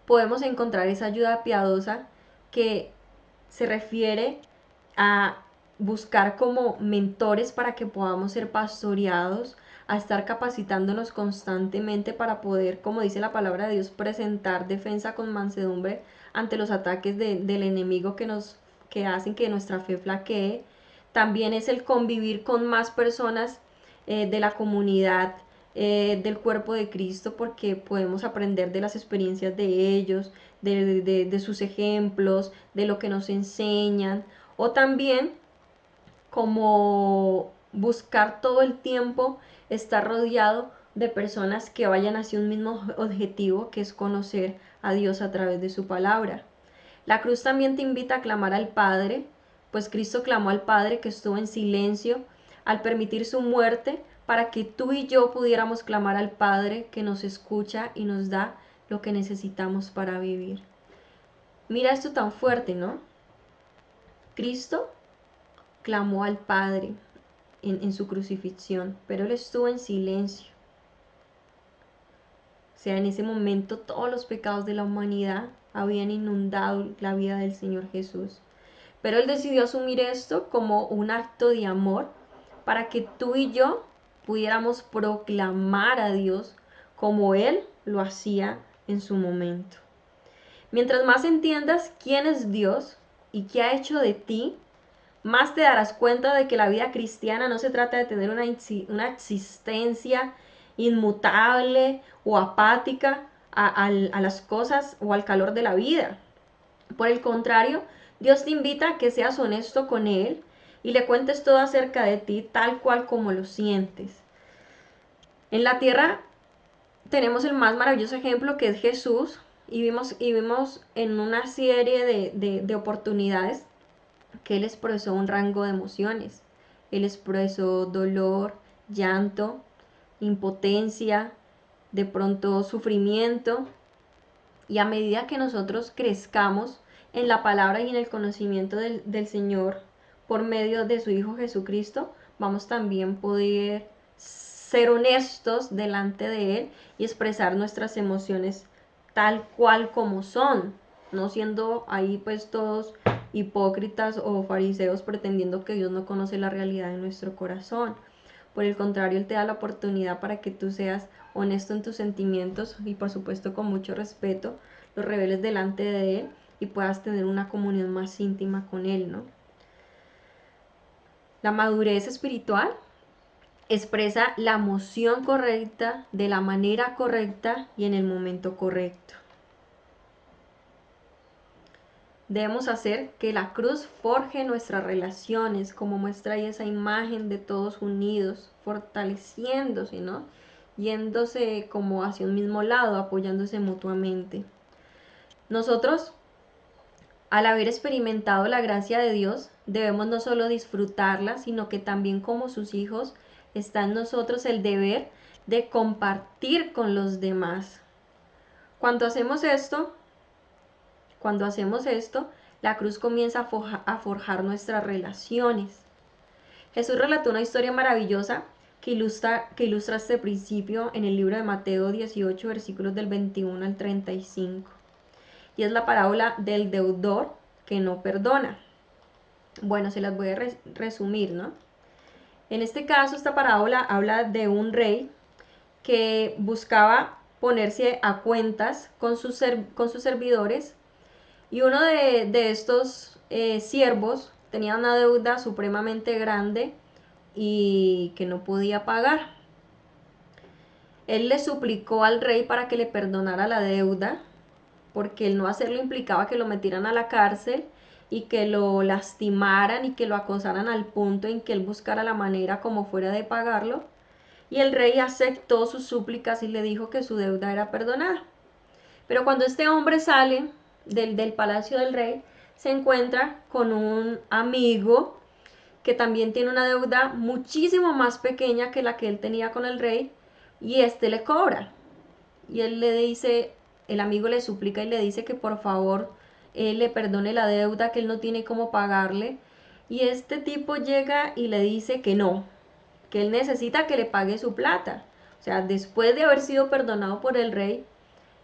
podemos encontrar esa ayuda piadosa que se refiere a buscar como mentores para que podamos ser pastoreados, a estar capacitándonos constantemente para poder, como dice la palabra de Dios, presentar defensa con mansedumbre ante los ataques del enemigo que hacen que nuestra fe flaquee. También es el convivir con más personas de la comunidad del cuerpo de Cristo, porque podemos aprender de las experiencias de ellos, de sus ejemplos, de lo que nos enseñan, o también como buscar todo el tiempo estar rodeado de personas que vayan hacia un mismo objetivo, que es conocer a Dios a través de su palabra. La cruz también te invita a clamar al Padre, pues Cristo clamó al Padre que estuvo en silencio al permitir su muerte para que tú y yo pudiéramos clamar al Padre que nos escucha y nos da lo que necesitamos para vivir. Mira esto tan fuerte, ¿no? Cristo clamó al Padre en su crucifixión, pero Él estuvo en silencio. O sea, en ese momento todos los pecados de la humanidad habían inundado la vida del Señor Jesús. Pero Él decidió asumir esto como un acto de amor para que tú y yo pudiéramos proclamar a Dios como Él lo hacía en su momento. Mientras más entiendas quién es Dios y qué ha hecho de ti, más te darás cuenta de que la vida cristiana no se trata de tener una existencia inmutable o apática a las cosas o al calor de la vida. Por el contrario, Dios te invita a que seas honesto con Él y le cuentes todo acerca de ti tal cual como lo sientes. En la tierra tenemos el más maravilloso ejemplo que es Jesús, y vimos en una serie de oportunidades que Él expresó un rango de emociones. Él expresó dolor, llanto, impotencia, de pronto sufrimiento, y a medida que nosotros crezcamos en la palabra y en el conocimiento del Señor por medio de su Hijo Jesucristo, vamos también a poder ser honestos delante de Él y expresar nuestras emociones tal cual como son, no siendo ahí pues todos hipócritas o fariseos pretendiendo que Dios no conoce la realidad de nuestro corazón. Por el contrario, Él te da la oportunidad para que tú seas honesto en tus sentimientos y por supuesto con mucho respeto los reveles delante de Él y puedas tener una comunión más íntima con Él, ¿no? La madurez espiritual expresa la emoción correcta, de la manera correcta y en el momento correcto. Debemos hacer que la cruz forje nuestras relaciones, como muestra ahí esa imagen de todos unidos, fortaleciéndose, ¿no? Yéndose como hacia un mismo lado, apoyándose mutuamente. Nosotros, al haber experimentado la gracia de Dios, debemos no solo disfrutarla, sino que también como sus hijos está en nosotros el deber de compartir con los demás. Cuando hacemos esto, la cruz comienza a forjar nuestras relaciones. Jesús relató una historia maravillosa que ilustra este principio en el libro de Mateo 18, versículos del 21 al 35. Y es la parábola del deudor que no perdona. Bueno, se las voy a resumir, ¿no? En este caso, esta parábola habla de un rey que buscaba ponerse a cuentas con sus servidores, y uno de estos siervos tenía una deuda supremamente grande y que no podía pagar. Él le suplicó al rey para que le perdonara la deuda, porque el no hacerlo implicaba que lo metieran a la cárcel y que lo lastimaran y que lo acosaran al punto en que él buscara la manera como fuera de pagarlo. Y el rey aceptó sus súplicas y le dijo que su deuda era perdonada. Pero cuando este hombre sale del palacio del rey, se encuentra con un amigo que también tiene una deuda muchísimo más pequeña que la que él tenía con el rey, y este le cobra. Y él le dice, el amigo le suplica y le dice que por favor él le perdone la deuda, que él no tiene cómo pagarle. Y este tipo llega y le dice que no, que él necesita que le pague su plata. O sea, después de haber sido perdonado por el rey,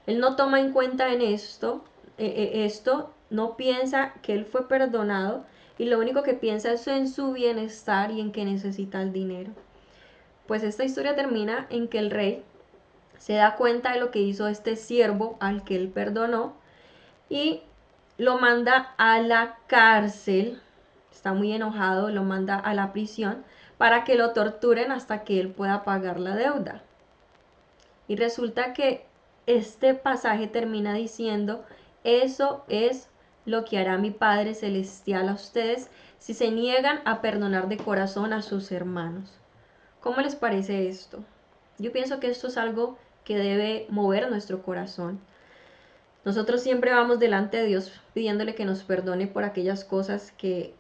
él no toma en cuenta en esto, no piensa que él fue perdonado y lo único que piensa es en su bienestar y en que necesita el dinero. Pues esta historia termina en que el rey se da cuenta de lo que hizo este siervo al que él perdonó y lo manda a la cárcel. Está muy enojado, lo manda a la prisión para que lo torturen hasta que él pueda pagar la deuda. Y resulta que este pasaje termina diciendo, eso es lo que hará mi Padre Celestial a ustedes si se niegan a perdonar de corazón a sus hermanos. ¿Cómo les parece esto? Yo pienso que esto es algo que debe mover nuestro corazón. Nosotros siempre vamos delante de Dios pidiéndole que nos perdone por aquellas cosas que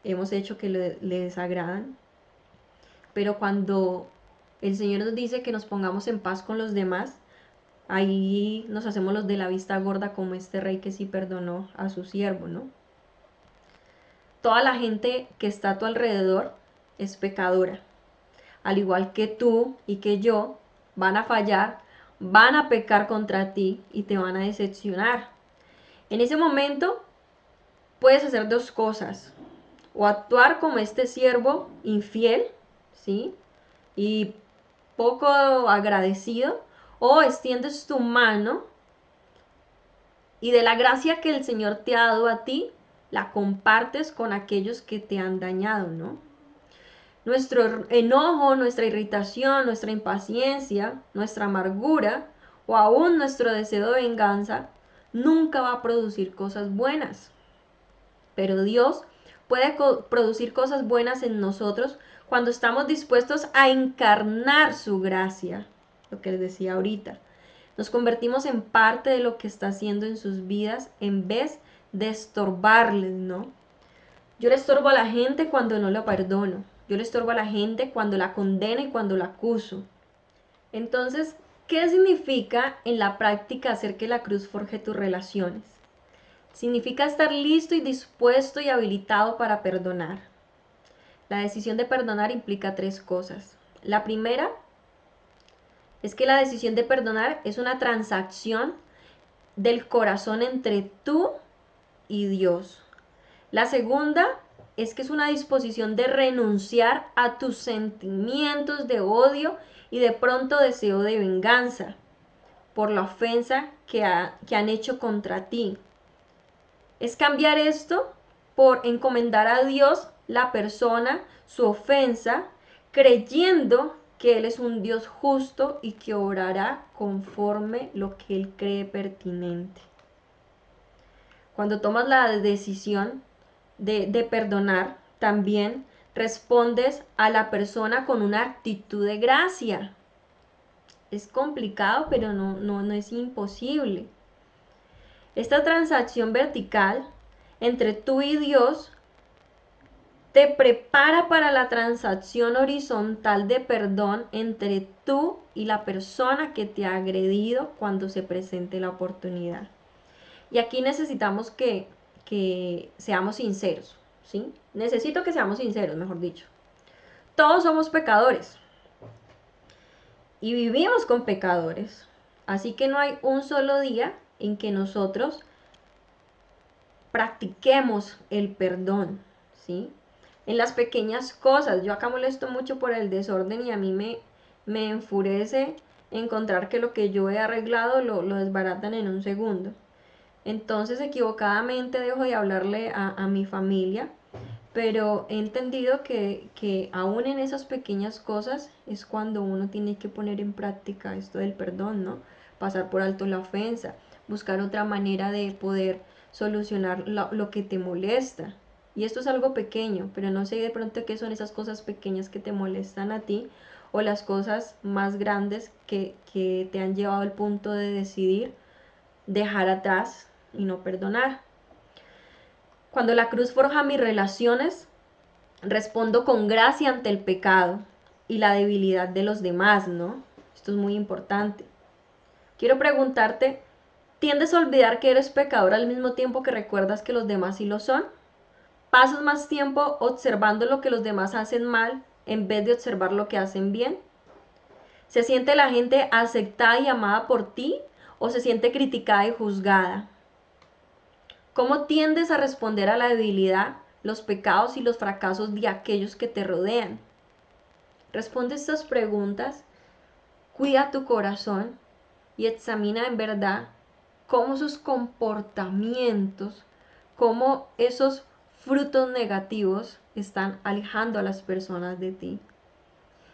hemos hecho que le desagradan. Pero cuando el Señor nos dice que nos pongamos en paz con los demás, ahí nos hacemos los de la vista gorda como este rey que sí perdonó a su siervo, ¿no? Toda la gente que está a tu alrededor es pecadora. Al igual que tú y que yo, van a fallar, van a pecar contra ti y te van a decepcionar. En ese momento puedes hacer dos cosas. O actuar como este siervo infiel, ¿sí? Y poco agradecido, o extiendes tu mano y de la gracia que el Señor te ha dado a ti, la compartes con aquellos que te han dañado, ¿no? Nuestro enojo, nuestra irritación, nuestra impaciencia, nuestra amargura o aún nuestro deseo de venganza nunca va a producir cosas buenas. Pero Dios puede producir cosas buenas en nosotros cuando estamos dispuestos a encarnar su gracia, lo que les decía ahorita. Nos convertimos en parte de lo que está haciendo en sus vidas en vez de estorbarles, ¿no? Yo le estorbo a la gente cuando no la perdono. Yo le estorbo a la gente cuando la condeno y cuando la acuso. Entonces, ¿qué significa en la práctica hacer que la cruz forje tus relaciones? Significa estar listo y dispuesto y habilitado para perdonar. La decisión de perdonar implica tres cosas. La primera es que la decisión de perdonar es una transacción del corazón entre tú y Dios. La segunda es que es una disposición de renunciar a tus sentimientos de odio y de pronto deseo de venganza por la ofensa que han hecho contra ti. Es cambiar esto por encomendar a Dios la persona, su ofensa, creyendo que Él es un Dios justo y que obrará conforme lo que Él cree pertinente. Cuando tomas la decisión de perdonar, también respondes a la persona con una actitud de gracia. Es complicado, pero no es imposible. Esta transacción vertical entre tú y Dios te prepara para la transacción horizontal de perdón entre tú y la persona que te ha agredido cuando se presente la oportunidad. Y aquí necesitamos que seamos sinceros, ¿sí? Necesito que seamos sinceros, mejor dicho. Todos somos pecadores y vivimos con pecadores. Así que no hay un solo día en que nosotros practiquemos el perdón, ¿sí? En las pequeñas cosas. Yo acá molesto mucho por el desorden y a mí me enfurece encontrar que lo que yo he arreglado lo desbaratan en un segundo. Entonces equivocadamente dejo de hablarle a mi familia, pero he entendido que aún en esas pequeñas cosas es cuando uno tiene que poner en práctica esto del perdón, ¿no? Pasar por alto la ofensa, buscar otra manera de poder solucionar lo que te molesta. Y esto es algo pequeño, pero no sé de pronto qué son esas cosas pequeñas que te molestan a ti o las cosas más grandes que te han llevado al punto de decidir dejar atrás y no perdonar. Cuando la cruz forja mis relaciones, respondo con gracia ante el pecado y la debilidad de los demás, ¿no? Esto es muy importante. Quiero preguntarte, ¿tiendes a olvidar que eres pecador al mismo tiempo que recuerdas que los demás sí lo son? ¿Pasas más tiempo observando lo que los demás hacen mal en vez de observar lo que hacen bien? ¿Se siente la gente aceptada y amada por ti o se siente criticada y juzgada? ¿Cómo tiendes a responder a la debilidad, los pecados y los fracasos de aquellos que te rodean? Responde estas preguntas, cuida tu corazón y examina en verdad cómo sus comportamientos, cómo esos frutos negativos están alejando a las personas de ti.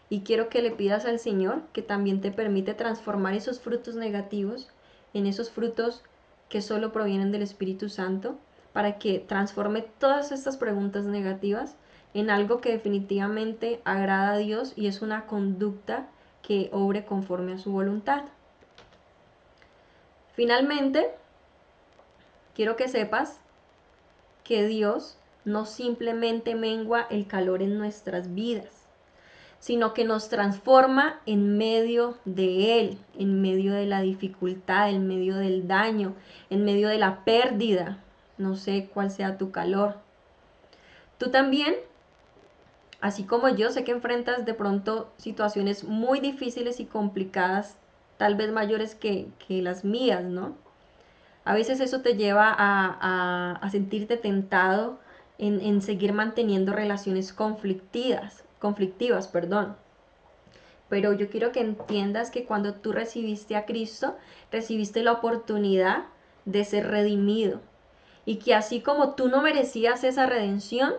Y quiero que le pidas al Señor que también te permite transformar esos frutos negativos en esos frutos que solo provienen del Espíritu Santo, para que transforme todas estas preguntas negativas en algo que definitivamente agrada a Dios y es una conducta que obre conforme a su voluntad. Finalmente, quiero que sepas que Dios no simplemente mengua el calor en nuestras vidas, sino que nos transforma en medio de Él, en medio de la dificultad, en medio del daño, en medio de la pérdida. No sé cuál sea tu calor. Tú también, así como yo, sé que enfrentas de pronto situaciones muy difíciles y complicadas, tal vez mayores que las mías, ¿no? A veces eso te lleva a sentirte tentado en seguir manteniendo relaciones conflictivas, perdón. Pero yo quiero que entiendas que cuando tú recibiste a Cristo, recibiste la oportunidad de ser redimido. Y que así como tú no merecías esa redención,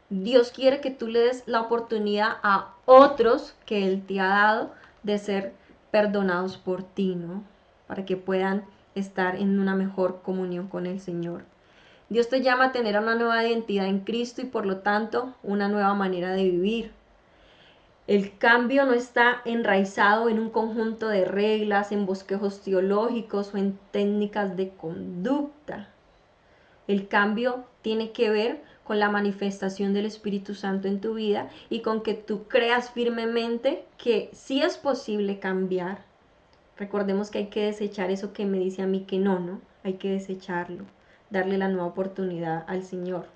Dios quiere que tú le des la oportunidad a otros que Él te ha dado de ser perdonados por ti, ¿no? Para que puedan estar en una mejor comunión con el Señor. Dios te llama a tener una nueva identidad en Cristo y por lo tanto una nueva manera de vivir. El cambio no está enraizado en un conjunto de reglas, en bosquejos teológicos o en técnicas de conducta. El cambio tiene que ver con la manifestación del Espíritu Santo en tu vida y con que tú creas firmemente que sí es posible cambiar. Recordemos que hay que desechar eso que me dice a mí que no, hay que desecharlo, darle la nueva oportunidad al Señor.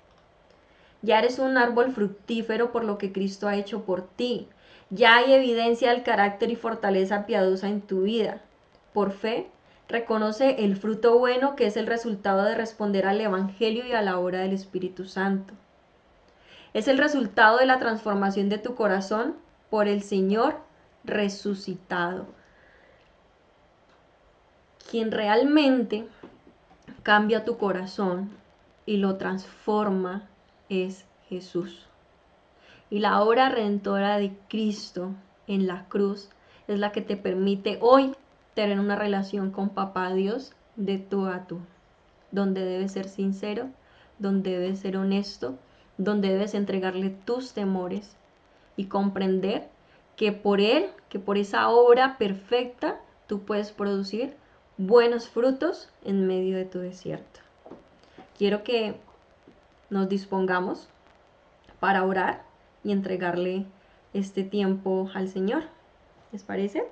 Ya eres un árbol fructífero por lo que Cristo ha hecho por ti. Ya hay evidencia del carácter y fortaleza piadosa en tu vida. Por fe, reconoce el fruto bueno que es el resultado de responder al Evangelio y a la obra del Espíritu Santo. Es el resultado de la transformación de tu corazón por el Señor resucitado. Quien realmente cambia tu corazón y lo transforma es Jesús. Y la obra redentora de Cristo en la cruz es la que te permite hoy tener una relación con Papá Dios de tú a tú, donde debes ser sincero, donde debes ser honesto, donde debes entregarle tus temores y comprender que por Él, que por esa obra perfecta, tú puedes producir buenos frutos en medio de tu desierto. Quiero que nos dispongamos para orar y entregarle este tiempo al Señor. ¿Les parece?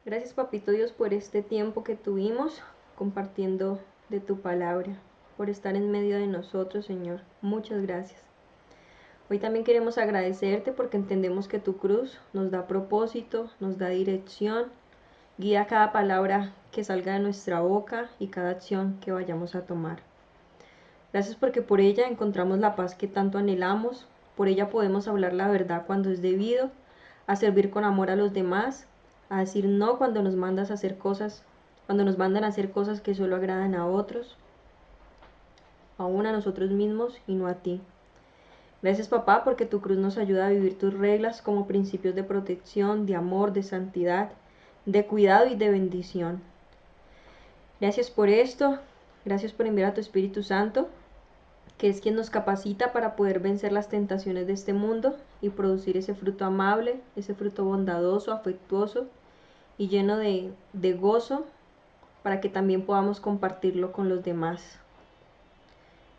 Gracias, Papito Dios, por este tiempo que tuvimos compartiendo de tu palabra, por estar en medio de nosotros, Señor. Muchas gracias. Hoy también queremos agradecerte porque entendemos que tu cruz nos da propósito, nos da dirección, guía cada palabra que salga de nuestra boca y cada acción que vayamos a tomar. Gracias porque por ella encontramos la paz que tanto anhelamos, por ella podemos hablar la verdad cuando es debido, a servir con amor a los demás, a decir no cuando nos mandas a hacer cosas, cuando nos mandan a hacer cosas que solo agradan a otros, aún a nosotros mismos y no a ti. Gracias, papá, porque tu cruz nos ayuda a vivir tus reglas como principios de protección, de amor, de santidad, de cuidado y de bendición. Gracias por esto, gracias por enviar a tu Espíritu Santo, que es quien nos capacita para poder vencer las tentaciones de este mundo y producir ese fruto amable, ese fruto bondadoso, afectuoso y lleno de gozo, para que también podamos compartirlo con los demás.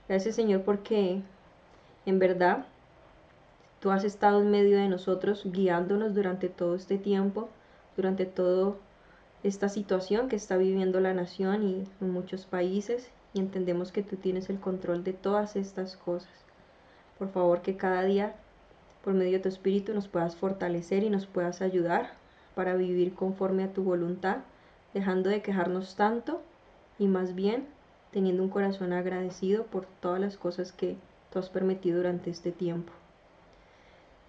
Gracias, Señor, porque en verdad tú has estado en medio de nosotros, guiándonos durante todo este tiempo, durante toda esta situación que está viviendo la nación y en muchos países, y entendemos que tú tienes el control de todas estas cosas. Por favor, que cada día, por medio de tu Espíritu, nos puedas fortalecer y nos puedas ayudar para vivir conforme a tu voluntad, dejando de quejarnos tanto y más bien teniendo un corazón agradecido por todas las cosas que tú has permitido durante este tiempo.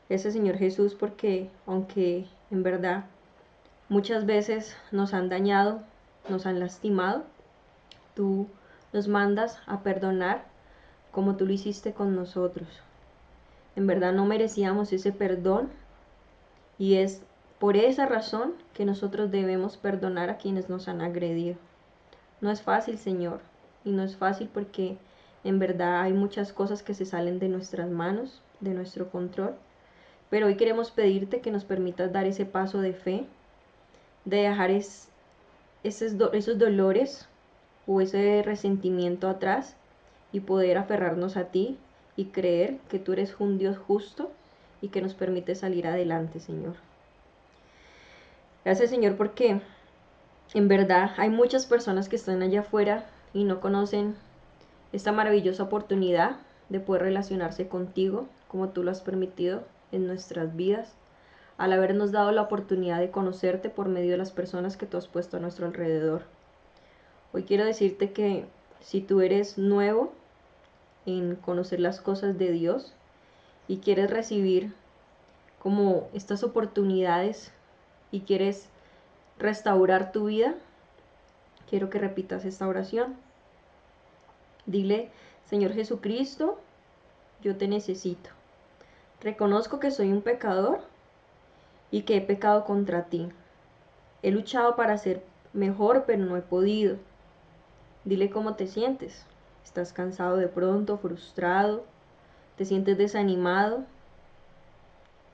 Gracias, Señor Jesús, porque aunque en verdad muchas veces nos han dañado, nos han lastimado, tú nos mandas a perdonar como tú lo hiciste con nosotros. En verdad no merecíamos ese perdón y es por esa razón que nosotros debemos perdonar a quienes nos han agredido. No es fácil, Señor, y no es fácil porque en verdad hay muchas cosas que se salen de nuestras manos, de nuestro control. Pero hoy queremos pedirte que nos permitas dar ese paso de fe, de dejar esos dolores o ese resentimiento atrás y poder aferrarnos a ti y creer que tú eres un Dios justo y que nos permite salir adelante, Señor. Gracias, Señor, porque en verdad hay muchas personas que están allá afuera y no conocen esta maravillosa oportunidad de poder relacionarse contigo como tú lo has permitido en nuestras vidas, al habernos dado la oportunidad de conocerte por medio de las personas que tú has puesto a nuestro alrededor. Hoy quiero decirte que si tú eres nuevo en conocer las cosas de Dios y quieres recibir como estas oportunidades y quieres restaurar tu vida, quiero que repitas esta oración. Dile: Señor Jesucristo, yo te necesito. Reconozco que soy un pecador y que he pecado contra ti. He luchado para ser mejor, pero no he podido. Dile cómo te sientes. ¿Estás cansado de pronto, frustrado? ¿Te sientes desanimado?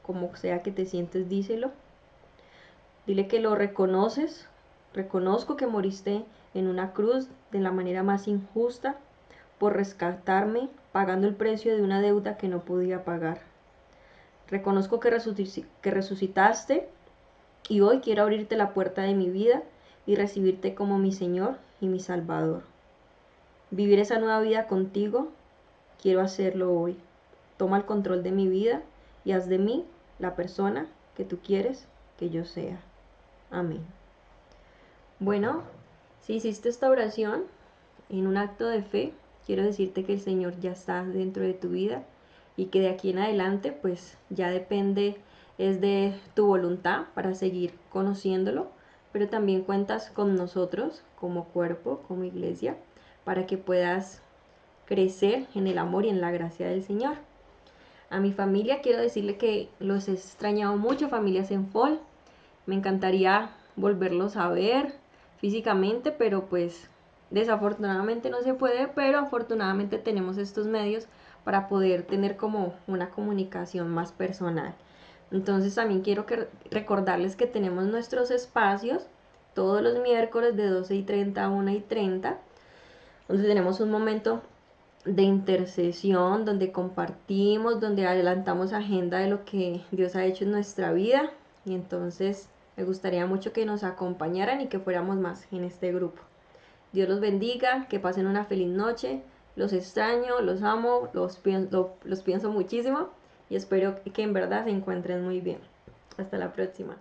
Como sea que te sientes, díselo. Dile que lo reconoces. Reconozco que moriste en una cruz de la manera más injusta por rescatarme, pagando el precio de una deuda que no podía pagar. Reconozco que resucitaste y hoy quiero abrirte la puerta de mi vida y recibirte como mi Señor y mi Salvador. Vivir esa nueva vida contigo, quiero hacerlo hoy. Toma el control de mi vida y haz de mí la persona que tú quieres que yo sea. Amén. Bueno, si hiciste esta oración en un acto de fe, quiero decirte que el Señor ya está dentro de tu vida y que de aquí en adelante pues ya depende es de tu voluntad para seguir conociéndolo, pero también cuentas con nosotros como cuerpo, como iglesia, para que puedas crecer en el amor y en la gracia del Señor. A mi familia quiero decirle que los he extrañado mucho, familia Senfol. Me encantaría volverlos a ver físicamente, pero pues desafortunadamente no se puede, pero afortunadamente tenemos estos medios para poder tener como una comunicación más personal. Entonces también quiero recordarles que tenemos nuestros espacios todos los miércoles de 12:30 a 1:30, donde tenemos un momento de intercesión, donde compartimos, donde adelantamos agenda de lo que Dios ha hecho en nuestra vida. Y entonces me gustaría mucho que nos acompañaran y que fuéramos más en este grupo. Dios los bendiga, que pasen una feliz noche. Los extraño, los amo, los pienso muchísimo y espero que en verdad se encuentren muy bien. Hasta la próxima.